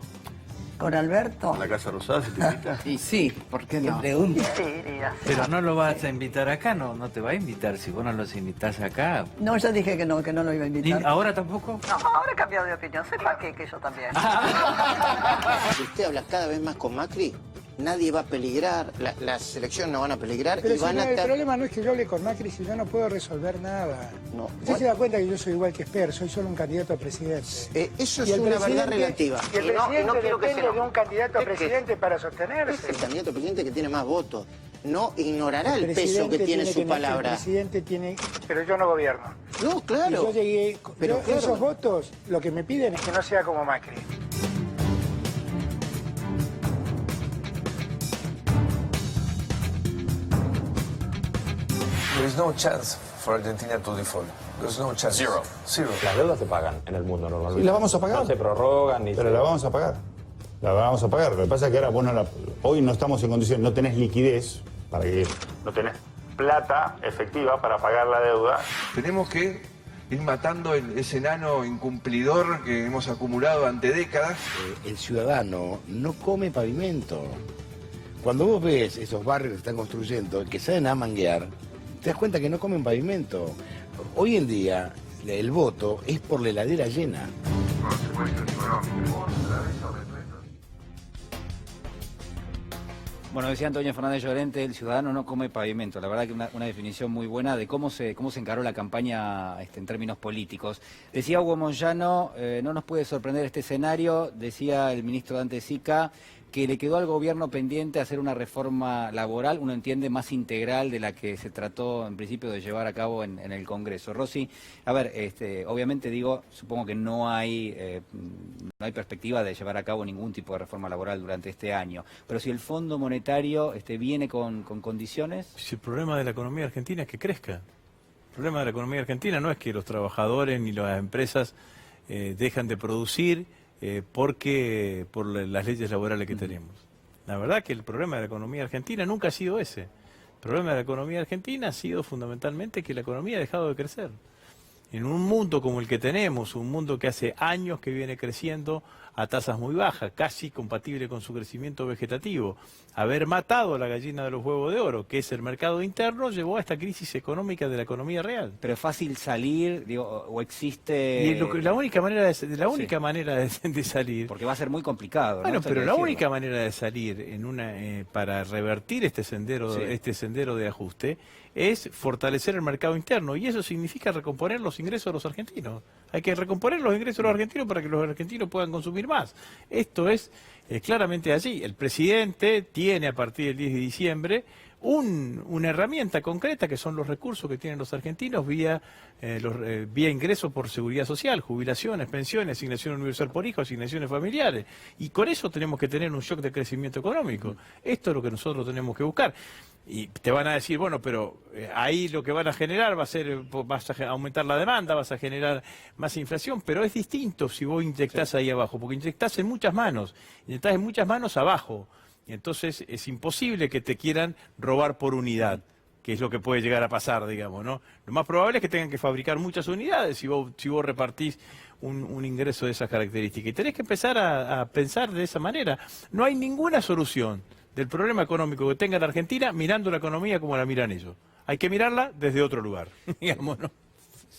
Speaker 21: ¿Con Alberto?
Speaker 15: ¿En la Casa Rosada se te invita?
Speaker 21: Y sí, ¿por qué no?
Speaker 22: Pero no lo vas a invitar acá, no te va a invitar. Si vos no los invitás acá.
Speaker 21: No, yo dije que no lo iba a invitar.
Speaker 22: ¿Ahora tampoco?
Speaker 21: No, ahora he cambiado de opinión. Sepa que yo también.
Speaker 23: Si usted habla cada vez más con Macri, nadie va a peligrar, las elecciones no van a peligrar.
Speaker 24: Pero
Speaker 23: y van a
Speaker 24: el problema no es que yo hable con Macri, si yo no puedo resolver nada.
Speaker 23: No.
Speaker 24: Usted se da cuenta que yo soy igual que Esper, soy solo un candidato a presidente.
Speaker 23: Eso es una verdad relativa.
Speaker 24: Y el presidente
Speaker 23: no quiero que
Speaker 24: depende de un candidato a presidente para sostenerse.
Speaker 23: Es el candidato a presidente que tiene más votos. No ignorará el peso que tiene su palabra.
Speaker 24: El presidente tiene... Pero yo no gobierno.
Speaker 23: No, claro.
Speaker 24: Y yo llegué...
Speaker 23: Pero claro.
Speaker 24: Esos votos, lo que me piden es que no sea como Macri.
Speaker 10: There's no chance for Argentina to default. There's no chance. Zero.
Speaker 25: Las deudas se pagan en el mundo normalmente.
Speaker 26: ¿Y las vamos a pagar?
Speaker 25: No se prorrogan ni...
Speaker 26: Pero las vamos a pagar. Las vamos a pagar. Lo que pasa es que ahora hoy no estamos en condiciones, no tenés liquidez, no tenés plata efectiva para pagar la deuda.
Speaker 12: Tenemos que ir matando ese enano incumplidor que hemos acumulado durante décadas.
Speaker 15: El ciudadano no come pavimento. Cuando vos ves esos barrios que se están construyendo, que salen a manguear, te das cuenta que no comen pavimento. Hoy en día, el voto es por la heladera llena.
Speaker 1: Bueno, decía Antonio Fernández Llorente, el ciudadano no come pavimento. La verdad que una definición muy buena de cómo se encaró la campaña en términos políticos. Decía Hugo Moyano, no nos puede sorprender este escenario, decía el ministro Dante Sica, que le quedó al gobierno pendiente hacer una reforma laboral, uno entiende, más integral de la que se trató en principio de llevar a cabo en el Congreso. Rossi, a ver, obviamente supongo que no hay perspectiva de llevar a cabo ningún tipo de reforma laboral durante este año, pero si el Fondo Monetario viene con condiciones...
Speaker 2: Si el problema de la economía argentina es que crezca. El problema de la economía argentina no es que los trabajadores ni las empresas dejan de producir, porque por las leyes laborales que tenemos. La verdad que el problema de la economía argentina nunca ha sido ese. El problema de la economía argentina ha sido fundamentalmente que la economía ha dejado de crecer. En un mundo como el que tenemos, un mundo que hace años que viene creciendo a tasas muy bajas, casi compatible con su crecimiento vegetativo, haber matado a la gallina de los huevos de oro, que es el mercado interno, llevó a esta crisis económica de la economía real.
Speaker 1: Pero es fácil salir, digo, o existe...
Speaker 2: Y la única manera de salir...
Speaker 1: Porque va a ser muy complicado, ¿no?
Speaker 2: Bueno,
Speaker 1: Esto hay
Speaker 2: pero
Speaker 1: que
Speaker 2: la
Speaker 1: decirlo.
Speaker 2: única manera de salir para revertir este sendero de ajuste es fortalecer el mercado interno, y eso significa recomponer los ingresos de los argentinos. Hay que recomponer los ingresos de los argentinos para que los argentinos puedan consumir más. Esto es claramente así. El presidente tiene a partir del 10 de diciembre una herramienta concreta que son los recursos que tienen los argentinos vía ingresos por seguridad social, jubilaciones, pensiones, asignación universal por hijo, asignaciones familiares. Y con eso tenemos que tener un shock de crecimiento económico. Esto es lo que nosotros tenemos que buscar. Y te van a decir, bueno, pero ahí lo que van a generar vas a aumentar la demanda, vas a generar más inflación, pero es distinto si vos inyectás ahí abajo, porque inyectás en muchas manos abajo. Y entonces es imposible que te quieran robar por unidad, que es lo que puede llegar a pasar, digamos, ¿no? Lo más probable es que tengan que fabricar muchas unidades si vos repartís un ingreso de esas características. Y tenés que empezar a pensar de esa manera. No hay ninguna solución del problema económico que tenga la Argentina mirando la economía como la miran ellos. Hay que mirarla desde otro lugar, digamos, ¿no?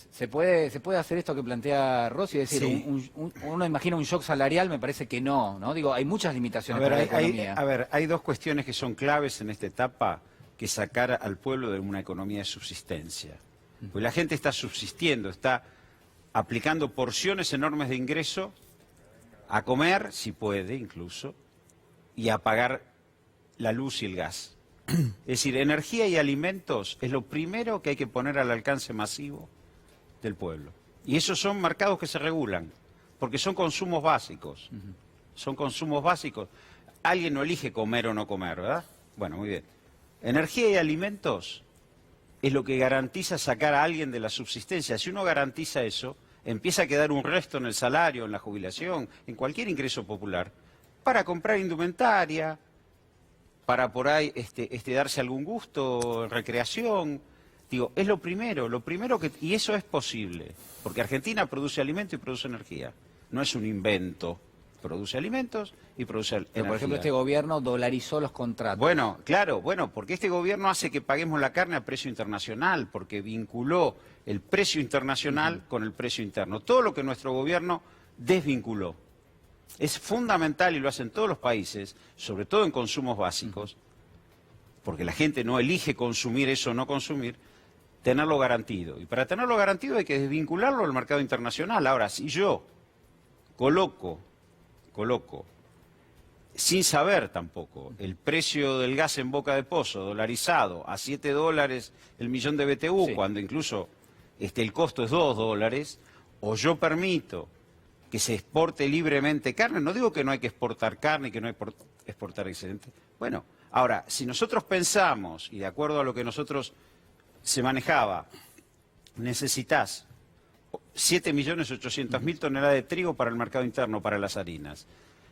Speaker 1: ¿Se puede hacer esto que plantea Rossi? Es decir,
Speaker 3: Sí.
Speaker 1: uno imagina un shock salarial, me parece que no, ¿no? Digo, hay muchas limitaciones para la economía.
Speaker 3: Hay dos cuestiones que son claves en esta etapa, que sacar al pueblo de una economía de subsistencia. Pues la gente está subsistiendo, está aplicando porciones enormes de ingreso a comer, si puede incluso, y a pagar la luz y el gas. Es decir, energía y alimentos es lo primero que hay que poner al alcance masivo del pueblo. Y esos son mercados que se regulan, porque son consumos básicos. Son consumos básicos. Alguien no elige comer o no comer, ¿verdad? Bueno, muy bien. Energía y alimentos es lo que garantiza sacar a alguien de la subsistencia. Si uno garantiza eso, empieza a quedar un resto en el salario, en la jubilación, en cualquier ingreso popular, para comprar indumentaria, para por ahí darse algún gusto, recreación. Digo, es lo primero que... Y eso es posible, porque Argentina produce alimento y produce energía. No es un invento. Produce alimentos y produce energía.
Speaker 1: Pero, por ejemplo, este gobierno dolarizó los contratos.
Speaker 3: Bueno, claro, porque este gobierno hace que paguemos la carne a precio internacional, porque vinculó el precio internacional con el precio interno. Todo lo que nuestro gobierno desvinculó. Es fundamental, y lo hacen todos los países, sobre todo en consumos básicos, porque la gente no elige consumir eso o no consumir, tenerlo garantido. Y para tenerlo garantido hay que desvincularlo al mercado internacional. Ahora, si yo coloco, sin saber tampoco, el precio del gas en boca de pozo, dolarizado, a $7 el millón de BTU, cuando incluso el costo es $2, o yo permito que se exporte libremente carne, no digo que no hay que exportar carne, que no hay que exportar excedente. Bueno, ahora, si nosotros pensamos, y de acuerdo a lo que nosotros se manejaba, necesitas 7.800.000 toneladas de trigo para el mercado interno, para las harinas.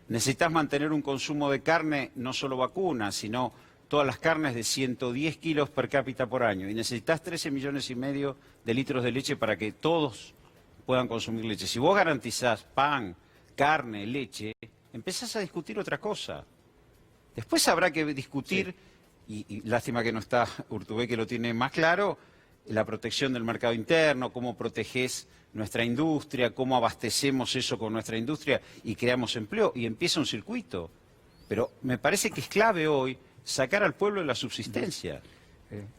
Speaker 3: Necesitas mantener un consumo de carne, no solo vacunas, sino todas las carnes de 110 kilos per cápita por año. Y necesitas 13,5 millones de litros de leche para que todos puedan consumir leche. Si vos garantizás pan, carne, leche, empezás a discutir otra cosa. Después habrá que discutir, y lástima que no está Urtubey, que lo tiene más claro, la protección del mercado interno, cómo protegés nuestra industria, cómo abastecemos eso con nuestra industria y creamos empleo, y empieza un circuito. Pero me parece que es clave hoy sacar al pueblo de la subsistencia.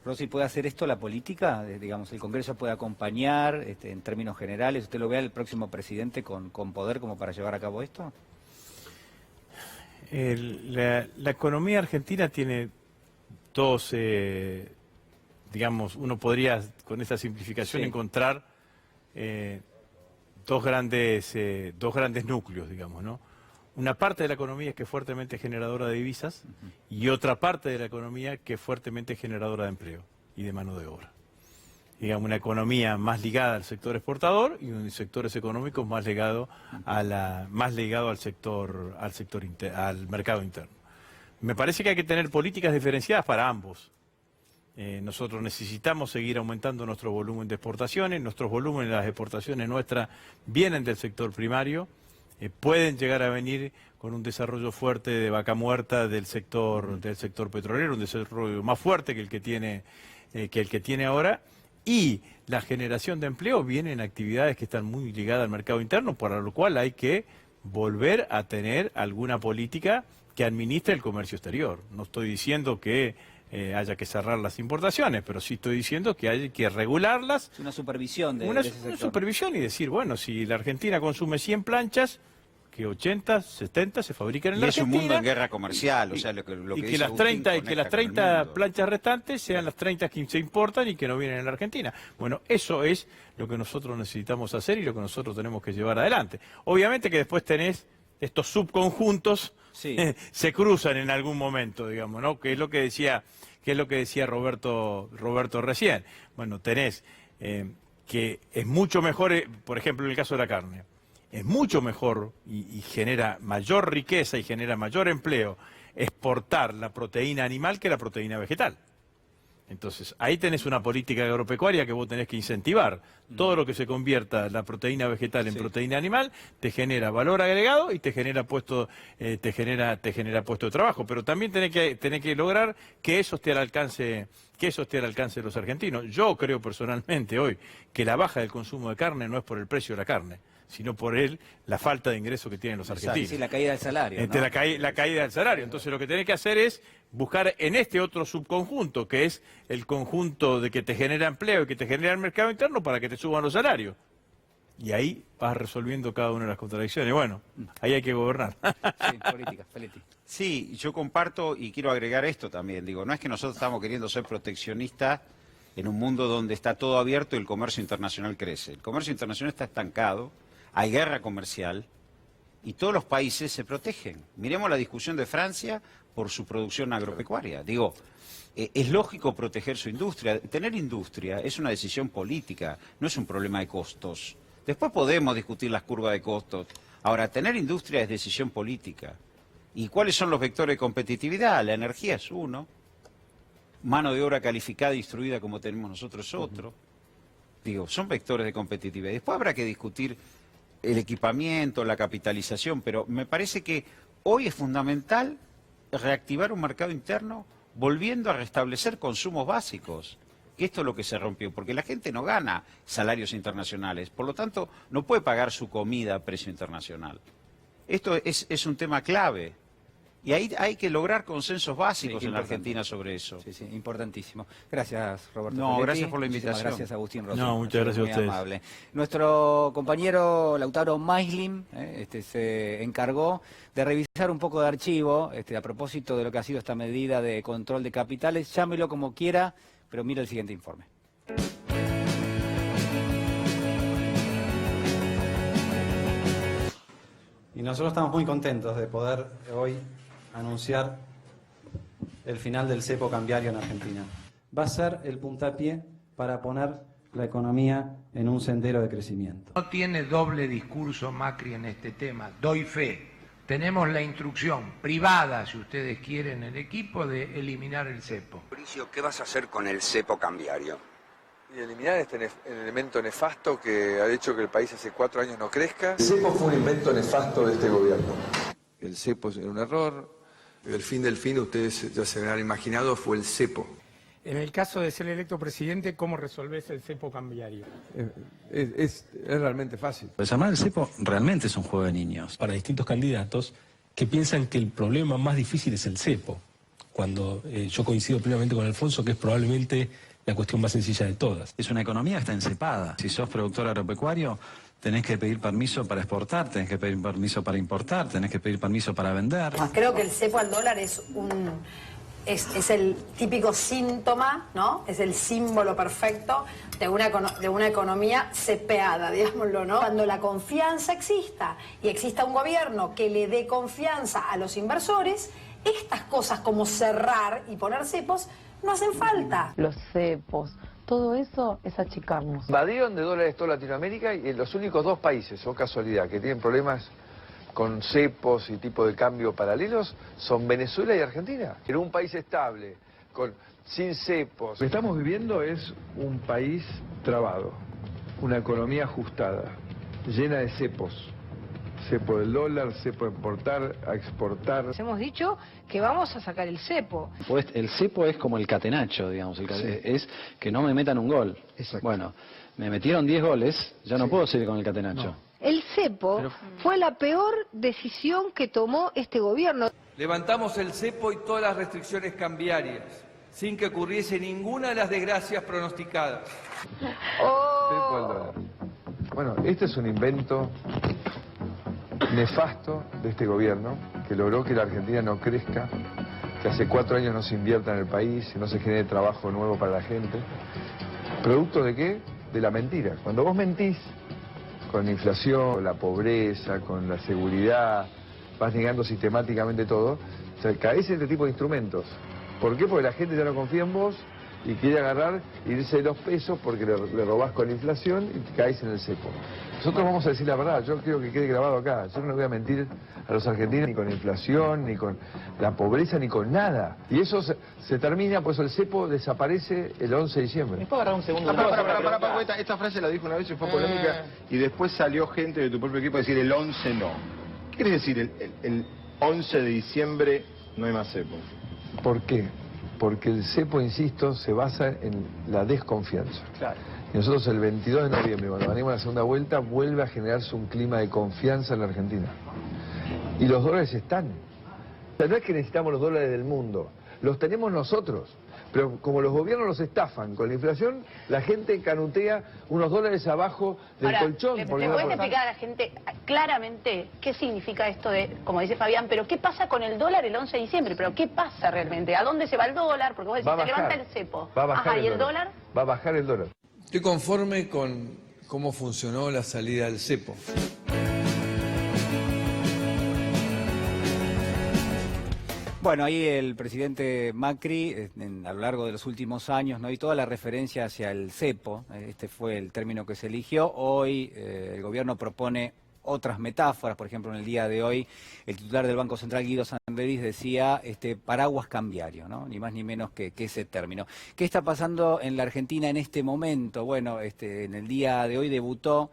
Speaker 1: Rossi, ¿puede hacer esto la política? Digamos, ¿el Congreso puede acompañar en términos generales? ¿Usted lo ve al próximo presidente con poder como para llevar a cabo esto?
Speaker 2: La economía argentina tiene dos, digamos, uno podría con esta simplificación encontrar dos grandes núcleos, digamos, ¿no? Una parte de la economía que es fuertemente generadora de divisas y otra parte de la economía que es fuertemente generadora de empleo y de mano de obra. digamos, una economía más ligada al sector exportador y un sectores económicos más ligado al mercado interno. Me parece que hay que tener políticas diferenciadas para ambos. Nosotros necesitamos seguir aumentando nuestro volumen de exportaciones. Nuestros volúmenes de las exportaciones nuestras vienen del sector primario. Pueden llegar a venir con un desarrollo fuerte de vaca muerta del sector petrolero, un desarrollo más fuerte que el que tiene ahora. Y la generación de empleo viene en actividades que están muy ligadas al mercado interno, para lo cual hay que volver a tener alguna política que administre el comercio exterior. No estoy diciendo que haya que cerrar las importaciones, pero sí estoy diciendo que hay que regularlas.
Speaker 1: Una supervisión de
Speaker 2: una
Speaker 1: ese sector.
Speaker 2: supervisión y decir, bueno, si la Argentina consume 100 planchas, que 80, 70 se fabrican en la Argentina.
Speaker 3: Y es un mundo en guerra comercial, o sea, lo que
Speaker 2: y
Speaker 3: dice
Speaker 2: que las
Speaker 3: Agustín
Speaker 2: 30 y que las
Speaker 3: conecta con el
Speaker 2: 30
Speaker 3: mundo.
Speaker 2: planchas restantes sean las 30 que se importan y que no vienen en la Argentina. Bueno, eso es lo que nosotros necesitamos hacer y lo que nosotros tenemos que llevar adelante. Obviamente que después tenés estos subconjuntos, se cruzan en algún momento, digamos, ¿no? Que es lo que decía Roberto recién. Bueno, tenés que es mucho mejor, por ejemplo, en el caso de la carne, es mucho mejor y genera mayor riqueza y genera mayor empleo exportar la proteína animal que la proteína vegetal. Entonces, ahí tenés una política agropecuaria que vos tenés que incentivar. Todo lo que se convierta la proteína vegetal en proteína animal te genera valor agregado y te genera puesto de trabajo. Pero también tenés que lograr que eso esté al alcance de los argentinos. Yo creo personalmente hoy que la baja del consumo de carne no es por el precio de la carne, sino por la falta de ingreso que tienen los argentinos.
Speaker 1: Sí, la caída del salario, ¿no?
Speaker 2: La caída del salario. Entonces lo que tenés que hacer es buscar en este otro subconjunto, que es el conjunto de que te genera empleo y que te genera el mercado interno para que te suban los salarios. Y ahí vas resolviendo cada una de las contradicciones. Bueno, ahí hay que gobernar.
Speaker 1: Sí, política, Feletti.
Speaker 3: Sí, yo comparto y quiero agregar esto también. Digo, no es que nosotros estamos queriendo ser proteccionistas en un mundo donde está todo abierto y el comercio internacional crece. El comercio internacional está estancado, hay guerra comercial y todos los países se protegen. Miremos la discusión de Francia por su producción agropecuaria. Digo, es lógico proteger su industria. Tener industria es una decisión política, no es un problema de costos. Después podemos discutir las curvas de costos. Ahora, tener industria es decisión política. ¿Y cuáles son los vectores de competitividad? La energía es uno, mano de obra calificada e instruida como tenemos nosotros es otro. Digo, son vectores de competitividad. Después habrá que discutir el equipamiento, la capitalización, pero me parece que hoy es fundamental reactivar un mercado interno volviendo a restablecer consumos básicos. Que esto es lo que se rompió, porque la gente no gana salarios internacionales, por lo tanto no puede pagar su comida a precio internacional. Esto es un tema clave. Y ahí hay que lograr consensos básicos en la Argentina sobre eso.
Speaker 1: Sí, sí, importantísimo. Gracias, Roberto.
Speaker 3: No,
Speaker 1: Feletti.
Speaker 3: gracias por la
Speaker 1: Muchísimas
Speaker 3: invitación.
Speaker 1: Gracias, Agustín Rossi.
Speaker 2: No, muchas gracias a
Speaker 1: Muy
Speaker 2: ustedes.
Speaker 1: amable. Nuestro compañero Lautaro Maislin se encargó de revisar un poco de archivo a propósito de lo que ha sido esta medida de control de capitales. Llámelo como quiera, pero mira el siguiente informe.
Speaker 5: Y nosotros estamos muy contentos de poder hoy anunciar el final del cepo cambiario en Argentina. Va a ser el puntapié para poner la economía en un sendero de crecimiento.
Speaker 7: No tiene doble discurso Macri en este tema, doy fe. Tenemos la instrucción privada, si ustedes quieren, el equipo, de eliminar el cepo.
Speaker 9: Mauricio, ¿qué vas a hacer con el cepo cambiario?
Speaker 11: Y eliminar este elemento nefasto que ha hecho que el país hace 4 años no crezca.
Speaker 10: El cepo fue un invento nefasto de este gobierno. El cepo es un error. El fin del fin, ustedes ya se habrán imaginado, fue el cepo.
Speaker 13: En el caso de ser electo presidente, ¿cómo resolvés el cepo cambiario?
Speaker 10: Es realmente fácil.
Speaker 14: Desarmar el cepo realmente es un juego de niños. Para distintos candidatos que piensan que el problema más difícil es el cepo, cuando yo coincido plenamente con Alfonso que es probablemente la cuestión más sencilla de todas.
Speaker 27: Es una economía que está encepada. Si sos productor agropecuario, tenés que pedir permiso para exportar, tenés que pedir permiso para importar, tenés que pedir permiso para vender.
Speaker 21: Creo que el cepo al dólar es el típico síntoma, ¿no? Es el símbolo perfecto de una economía cepeada, digámoslo, ¿no? Cuando la confianza exista y exista un gobierno que le dé confianza a los inversores, estas cosas como cerrar y poner cepos no hacen falta.
Speaker 28: Los cepos
Speaker 4: Todo eso es achicarnos.
Speaker 11: Invadieron de dólares toda Latinoamérica y en los únicos 2 países, o casualidad, que tienen problemas con cepos y tipo de cambio paralelos son Venezuela y Argentina. En un país estable, sin cepos. Lo que estamos viviendo es un país trabado, una economía ajustada, llena de cepos. Cepo del dólar, cepo de importar, a exportar.
Speaker 4: Hemos dicho que vamos a sacar el cepo.
Speaker 6: Pues el cepo es como el catenacho, digamos, es que no me metan un gol.
Speaker 10: Exacto.
Speaker 6: Bueno, me metieron 10 goles, ya no puedo seguir con el catenacho.
Speaker 10: No.
Speaker 4: El cepo fue la peor decisión que tomó este gobierno.
Speaker 8: Levantamos el cepo y todas las restricciones cambiarias, sin que ocurriese ninguna de las desgracias pronosticadas.
Speaker 11: Cepo del dólar. Bueno, este es un invento nefasto de este gobierno, que logró que la Argentina no crezca, que hace 4 años no se invierta en el país, no se genere trabajo nuevo para la gente. ¿Producto de qué? De la mentira. Cuando vos mentís, con la inflación, con la pobreza, con la seguridad, vas negando sistemáticamente todo, o sea, caes en este tipo de instrumentos. ¿Por qué? Porque la gente ya no confía en vos y quiere agarrar y irse de los pesos porque le robás con la inflación y caes en el cepo. Nosotros vamos a decir la verdad, yo quiero que quede grabado acá. Yo no le voy a mentir a los argentinos ni con la inflación, ni con la pobreza, ni con nada. Y eso se termina, por eso el cepo desaparece el 11 de diciembre.
Speaker 16: ¿Me puedo agarrar un segundo? Esta frase la dijo una vez y fue polémica y después salió gente de tu propio equipo a decir el 11 no. ¿Qué quiere decir el 11 de diciembre no hay más cepo?
Speaker 11: ¿Por qué? Porque el cepo, insisto, se basa en la desconfianza.
Speaker 16: Claro.
Speaker 11: Y nosotros el 22 de noviembre, cuando ganemos la segunda vuelta, vuelve a generarse un clima de confianza en la Argentina. Y los dólares están. O sea, no es que necesitamos los dólares del mundo, los tenemos nosotros. Pero como los gobiernos los estafan con la inflación, la gente canutea unos dólares abajo del colchón.
Speaker 4: ¿Le puedes explicar a la gente claramente qué significa esto de, como dice Fabián, pero qué pasa con el dólar el 11 de diciembre? ¿Pero qué pasa realmente? ¿A dónde se va el dólar? Porque vos decís, se levanta el cepo.
Speaker 11: Va a bajar
Speaker 4: ¿y el dólar?
Speaker 11: Va a bajar el dólar.
Speaker 8: Estoy conforme con cómo funcionó la salida del cepo.
Speaker 1: Bueno, ahí el presidente Macri, a lo largo de los últimos años, ¿no? Y toda la referencia hacia el cepo, este fue el término que se eligió. Hoy el gobierno propone otras metáforas, por ejemplo, en el día de hoy, el titular del Banco Central, Guido Sanderis, decía paraguas cambiario, ¿no? Ni más ni menos que ese término. ¿Qué está pasando en la Argentina en este momento? Bueno, en el día de hoy debutó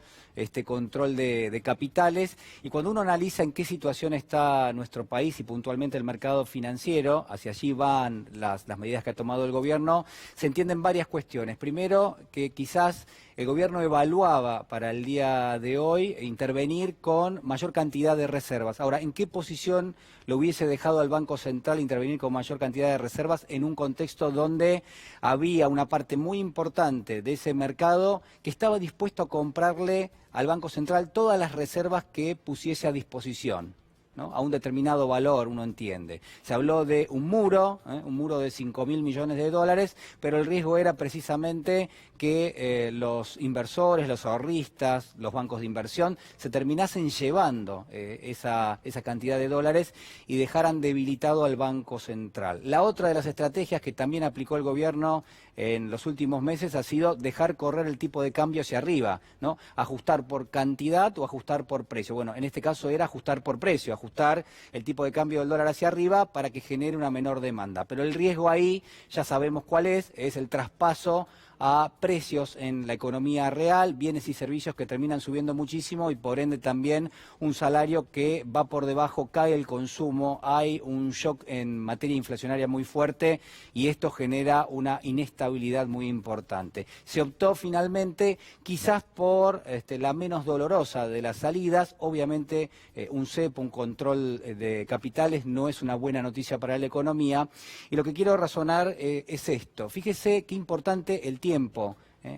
Speaker 1: control de capitales, y cuando uno analiza en qué situación está nuestro país y puntualmente el mercado financiero, hacia allí van las medidas que ha tomado el gobierno, se entienden varias cuestiones. Primero, que quizás el gobierno evaluaba para el día de hoy intervenir con mayor cantidad de reservas. Ahora, ¿en qué posición lo hubiese dejado al Banco Central intervenir con mayor cantidad de reservas en un contexto donde había una parte muy importante de ese mercado que estaba dispuesto a comprarle al Banco Central todas las reservas que pusiese a disposición, ¿no? A un determinado valor, uno entiende. Se habló de un muro de 5.000 millones de dólares, pero el riesgo era precisamente que los inversores, los ahorristas, los bancos de inversión se terminasen llevando esa cantidad de dólares y dejaran debilitado al Banco Central. La otra de las estrategias que también aplicó el gobierno en los últimos meses ha sido dejar correr el tipo de cambio hacia arriba, ¿no? Ajustar por cantidad o ajustar por precio. Bueno, en este caso era ajustar por precio, ajustar el tipo de cambio del dólar hacia arriba para que genere una menor demanda. Pero el riesgo ahí, ya sabemos cuál es el traspaso a precios en la economía real, bienes y servicios que terminan subiendo muchísimo y por ende también un salario que va por debajo, cae el consumo, hay un shock en materia inflacionaria muy fuerte y esto genera una inestabilidad muy importante. Se optó finalmente quizás por la menos dolorosa de las salidas, obviamente un cepo, un control de capitales no es una buena noticia para la economía y lo que quiero razonar es esto. Fíjese qué importante el tiempo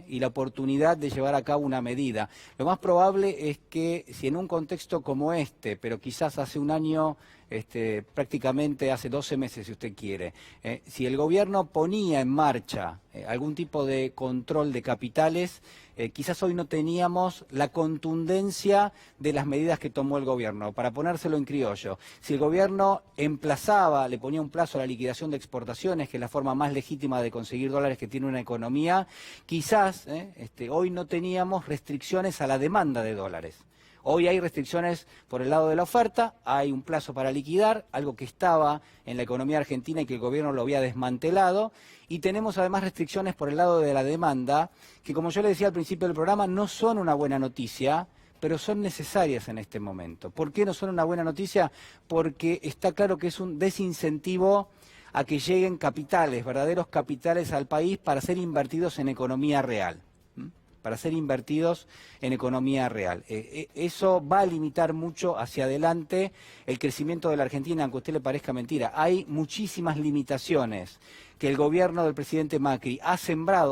Speaker 1: y la oportunidad de llevar a cabo una medida. Lo más probable es que si en un contexto como este, pero quizás hace un año, prácticamente hace 12 meses si usted quiere, si el gobierno ponía en marcha algún tipo de control de capitales, quizás hoy no teníamos la contundencia de las medidas que tomó el gobierno. Para ponérselo en criollo, si el gobierno emplazaba, le ponía un plazo a la liquidación de exportaciones, que es la forma más legítima de conseguir dólares que tiene una economía, quizás hoy no teníamos restricciones a la demanda de dólares. Hoy hay restricciones por el lado de la oferta, hay un plazo para liquidar, algo que estaba en la economía argentina y que el gobierno lo había desmantelado, y tenemos además restricciones por el lado de la demanda, que como yo le decía al principio del programa, no son una buena noticia, pero son necesarias en este momento. ¿Por qué no son una buena noticia? Porque está claro que es un desincentivo a que lleguen capitales, verdaderos capitales al país para ser invertidos en economía real. Para ser invertidos en economía real. Eso va a limitar mucho hacia adelante el crecimiento de la Argentina, aunque a usted le parezca mentira. Hay muchísimas limitaciones que el gobierno del presidente Macri ha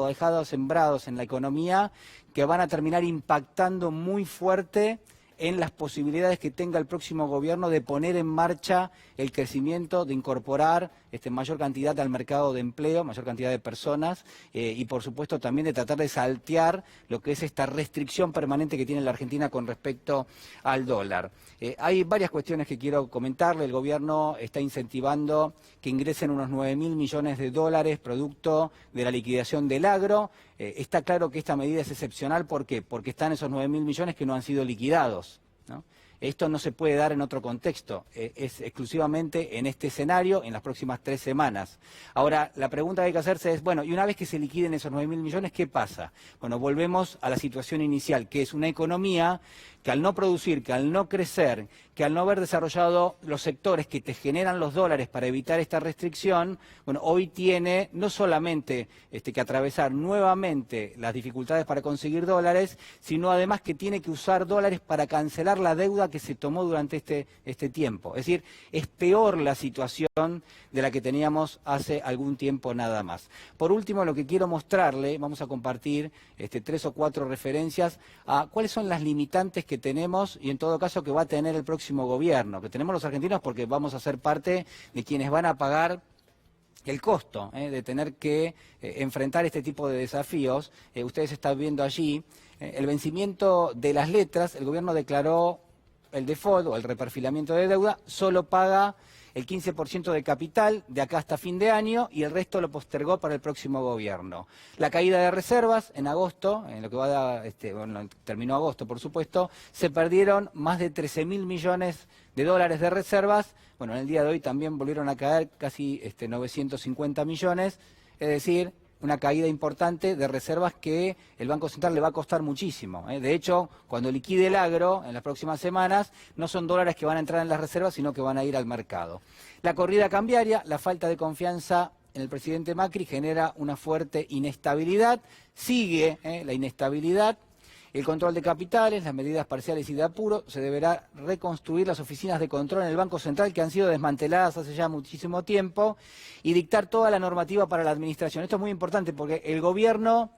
Speaker 1: dejado sembrados en la economía, que van a terminar impactando muy fuerte en las posibilidades que tenga el próximo gobierno de poner en marcha el crecimiento, de incorporar mayor cantidad al mercado de empleo, mayor cantidad de personas y por supuesto también de tratar de saltear lo que es esta restricción permanente que tiene la Argentina con respecto al dólar. Hay varias cuestiones que quiero comentarle. El gobierno está incentivando que ingresen unos 9.000 millones de dólares producto de la liquidación del agro. Está claro que esta medida es excepcional. ¿Por qué? Porque están esos 9.000 millones que no han sido liquidados, ¿no? Esto no se puede dar en otro contexto, es exclusivamente en este escenario, en las próximas 3 semanas. Ahora, la pregunta que hay que hacerse es, bueno, y una vez que se liquiden esos 9.000 millones, ¿qué pasa? Bueno, volvemos a la situación inicial, que es una economía que al no producir, que al no crecer, que al no haber desarrollado los sectores que te generan los dólares para evitar esta restricción, bueno, hoy tiene no solamente que atravesar nuevamente las dificultades para conseguir dólares, sino además que tiene que usar dólares para cancelar la deuda que se tomó durante este tiempo. Es decir, es peor la situación de la que teníamos hace algún tiempo nada más. Por último, lo que quiero mostrarle, vamos a compartir 3 o 4 referencias a cuáles son las limitantes que tenemos y en todo caso que va a tener el próximo gobierno, que tenemos los argentinos porque vamos a ser parte de quienes van a pagar el costo de tener que enfrentar este tipo de desafíos. Ustedes están viendo allí el vencimiento de las letras. El gobierno declaró el default o el reperfilamiento de deuda, solo paga el 15% de capital de acá hasta fin de año y el resto lo postergó para el próximo gobierno. La caída de reservas en agosto, en lo que va terminó agosto por supuesto, se perdieron más de 13.000 millones de dólares de reservas. Bueno, en el día de hoy también volvieron a caer casi 950 millones, es decir, una caída importante de reservas que el Banco Central le va a costar muchísimo. De hecho, cuando liquide el agro en las próximas semanas, no son dólares que van a entrar en las reservas, sino que van a ir al mercado. La corrida cambiaria, la falta de confianza en el presidente Macri genera una fuerte inestabilidad, sigue la inestabilidad. El control de capitales, las medidas parciales y de apuro, se deberá reconstruir las oficinas de control en el Banco Central que han sido desmanteladas hace ya muchísimo tiempo y dictar toda la normativa para la administración. Esto es muy importante porque el gobierno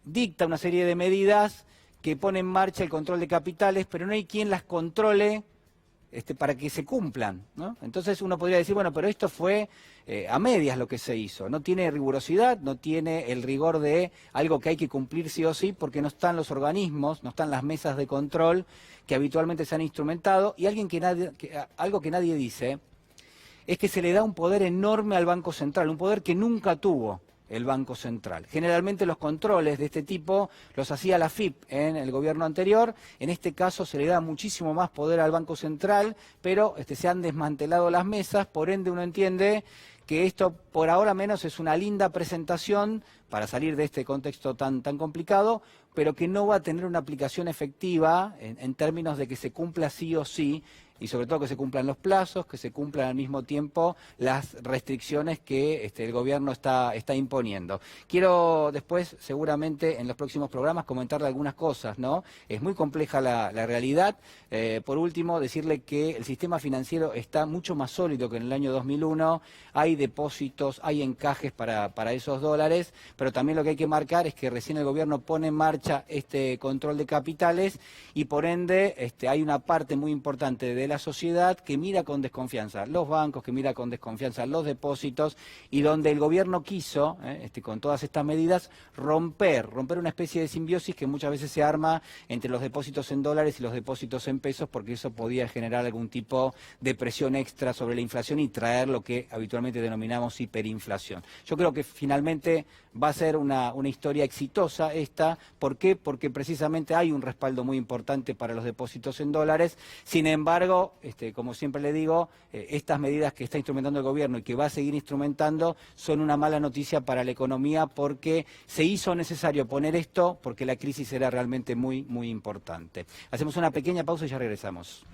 Speaker 1: dicta una serie de medidas que pone en marcha el control de capitales, pero no hay quien las controle para que se cumplan, ¿no? Entonces uno podría decir, bueno, pero esto fue a medias lo que se hizo. No tiene rigurosidad, no tiene el rigor de algo que hay que cumplir sí o sí, porque no están los organismos, no están las mesas de control que habitualmente se han instrumentado. Y algo que nadie dice es que se le da un poder enorme al Banco Central, un poder que nunca tuvo el Banco Central. Generalmente los controles de este tipo los hacía la AFIP en el gobierno anterior. En este caso se le da muchísimo más poder al Banco Central, pero se han desmantelado las mesas, por ende uno entiende que esto por ahora menos es una linda presentación para salir de este contexto tan complicado, pero que no va a tener una aplicación efectiva en términos de que se cumpla sí o sí y sobre todo que se cumplan los plazos, que se cumplan al mismo tiempo las restricciones que el gobierno está imponiendo. Quiero después, seguramente en los próximos programas, comentarle algunas cosas, ¿no? Es muy compleja la realidad. Por último, decirle que el sistema financiero está mucho más sólido que en el año 2001, hay depósitos, hay encajes para esos dólares, pero también lo que hay que marcar es que recién el gobierno pone en marcha este control de capitales y por ende hay una parte muy importante de la sociedad que mira con desconfianza los bancos, que mira con desconfianza los depósitos y donde el gobierno quiso, con todas estas medidas, romper una especie de simbiosis que muchas veces se arma entre los depósitos en dólares y los depósitos en pesos, porque eso podía generar algún tipo de presión extra sobre la inflación y traer lo que habitualmente denominamos hiperinflación. Yo creo que finalmente va a ser una historia exitosa esta. ¿Por qué? Porque precisamente hay un respaldo muy importante para los depósitos en dólares. Sin embargo, como siempre le digo, estas medidas que está instrumentando el gobierno y que va a seguir instrumentando son una mala noticia para la economía, porque se hizo necesario poner esto porque la crisis era realmente muy, muy importante. Hacemos una pequeña pausa y ya regresamos.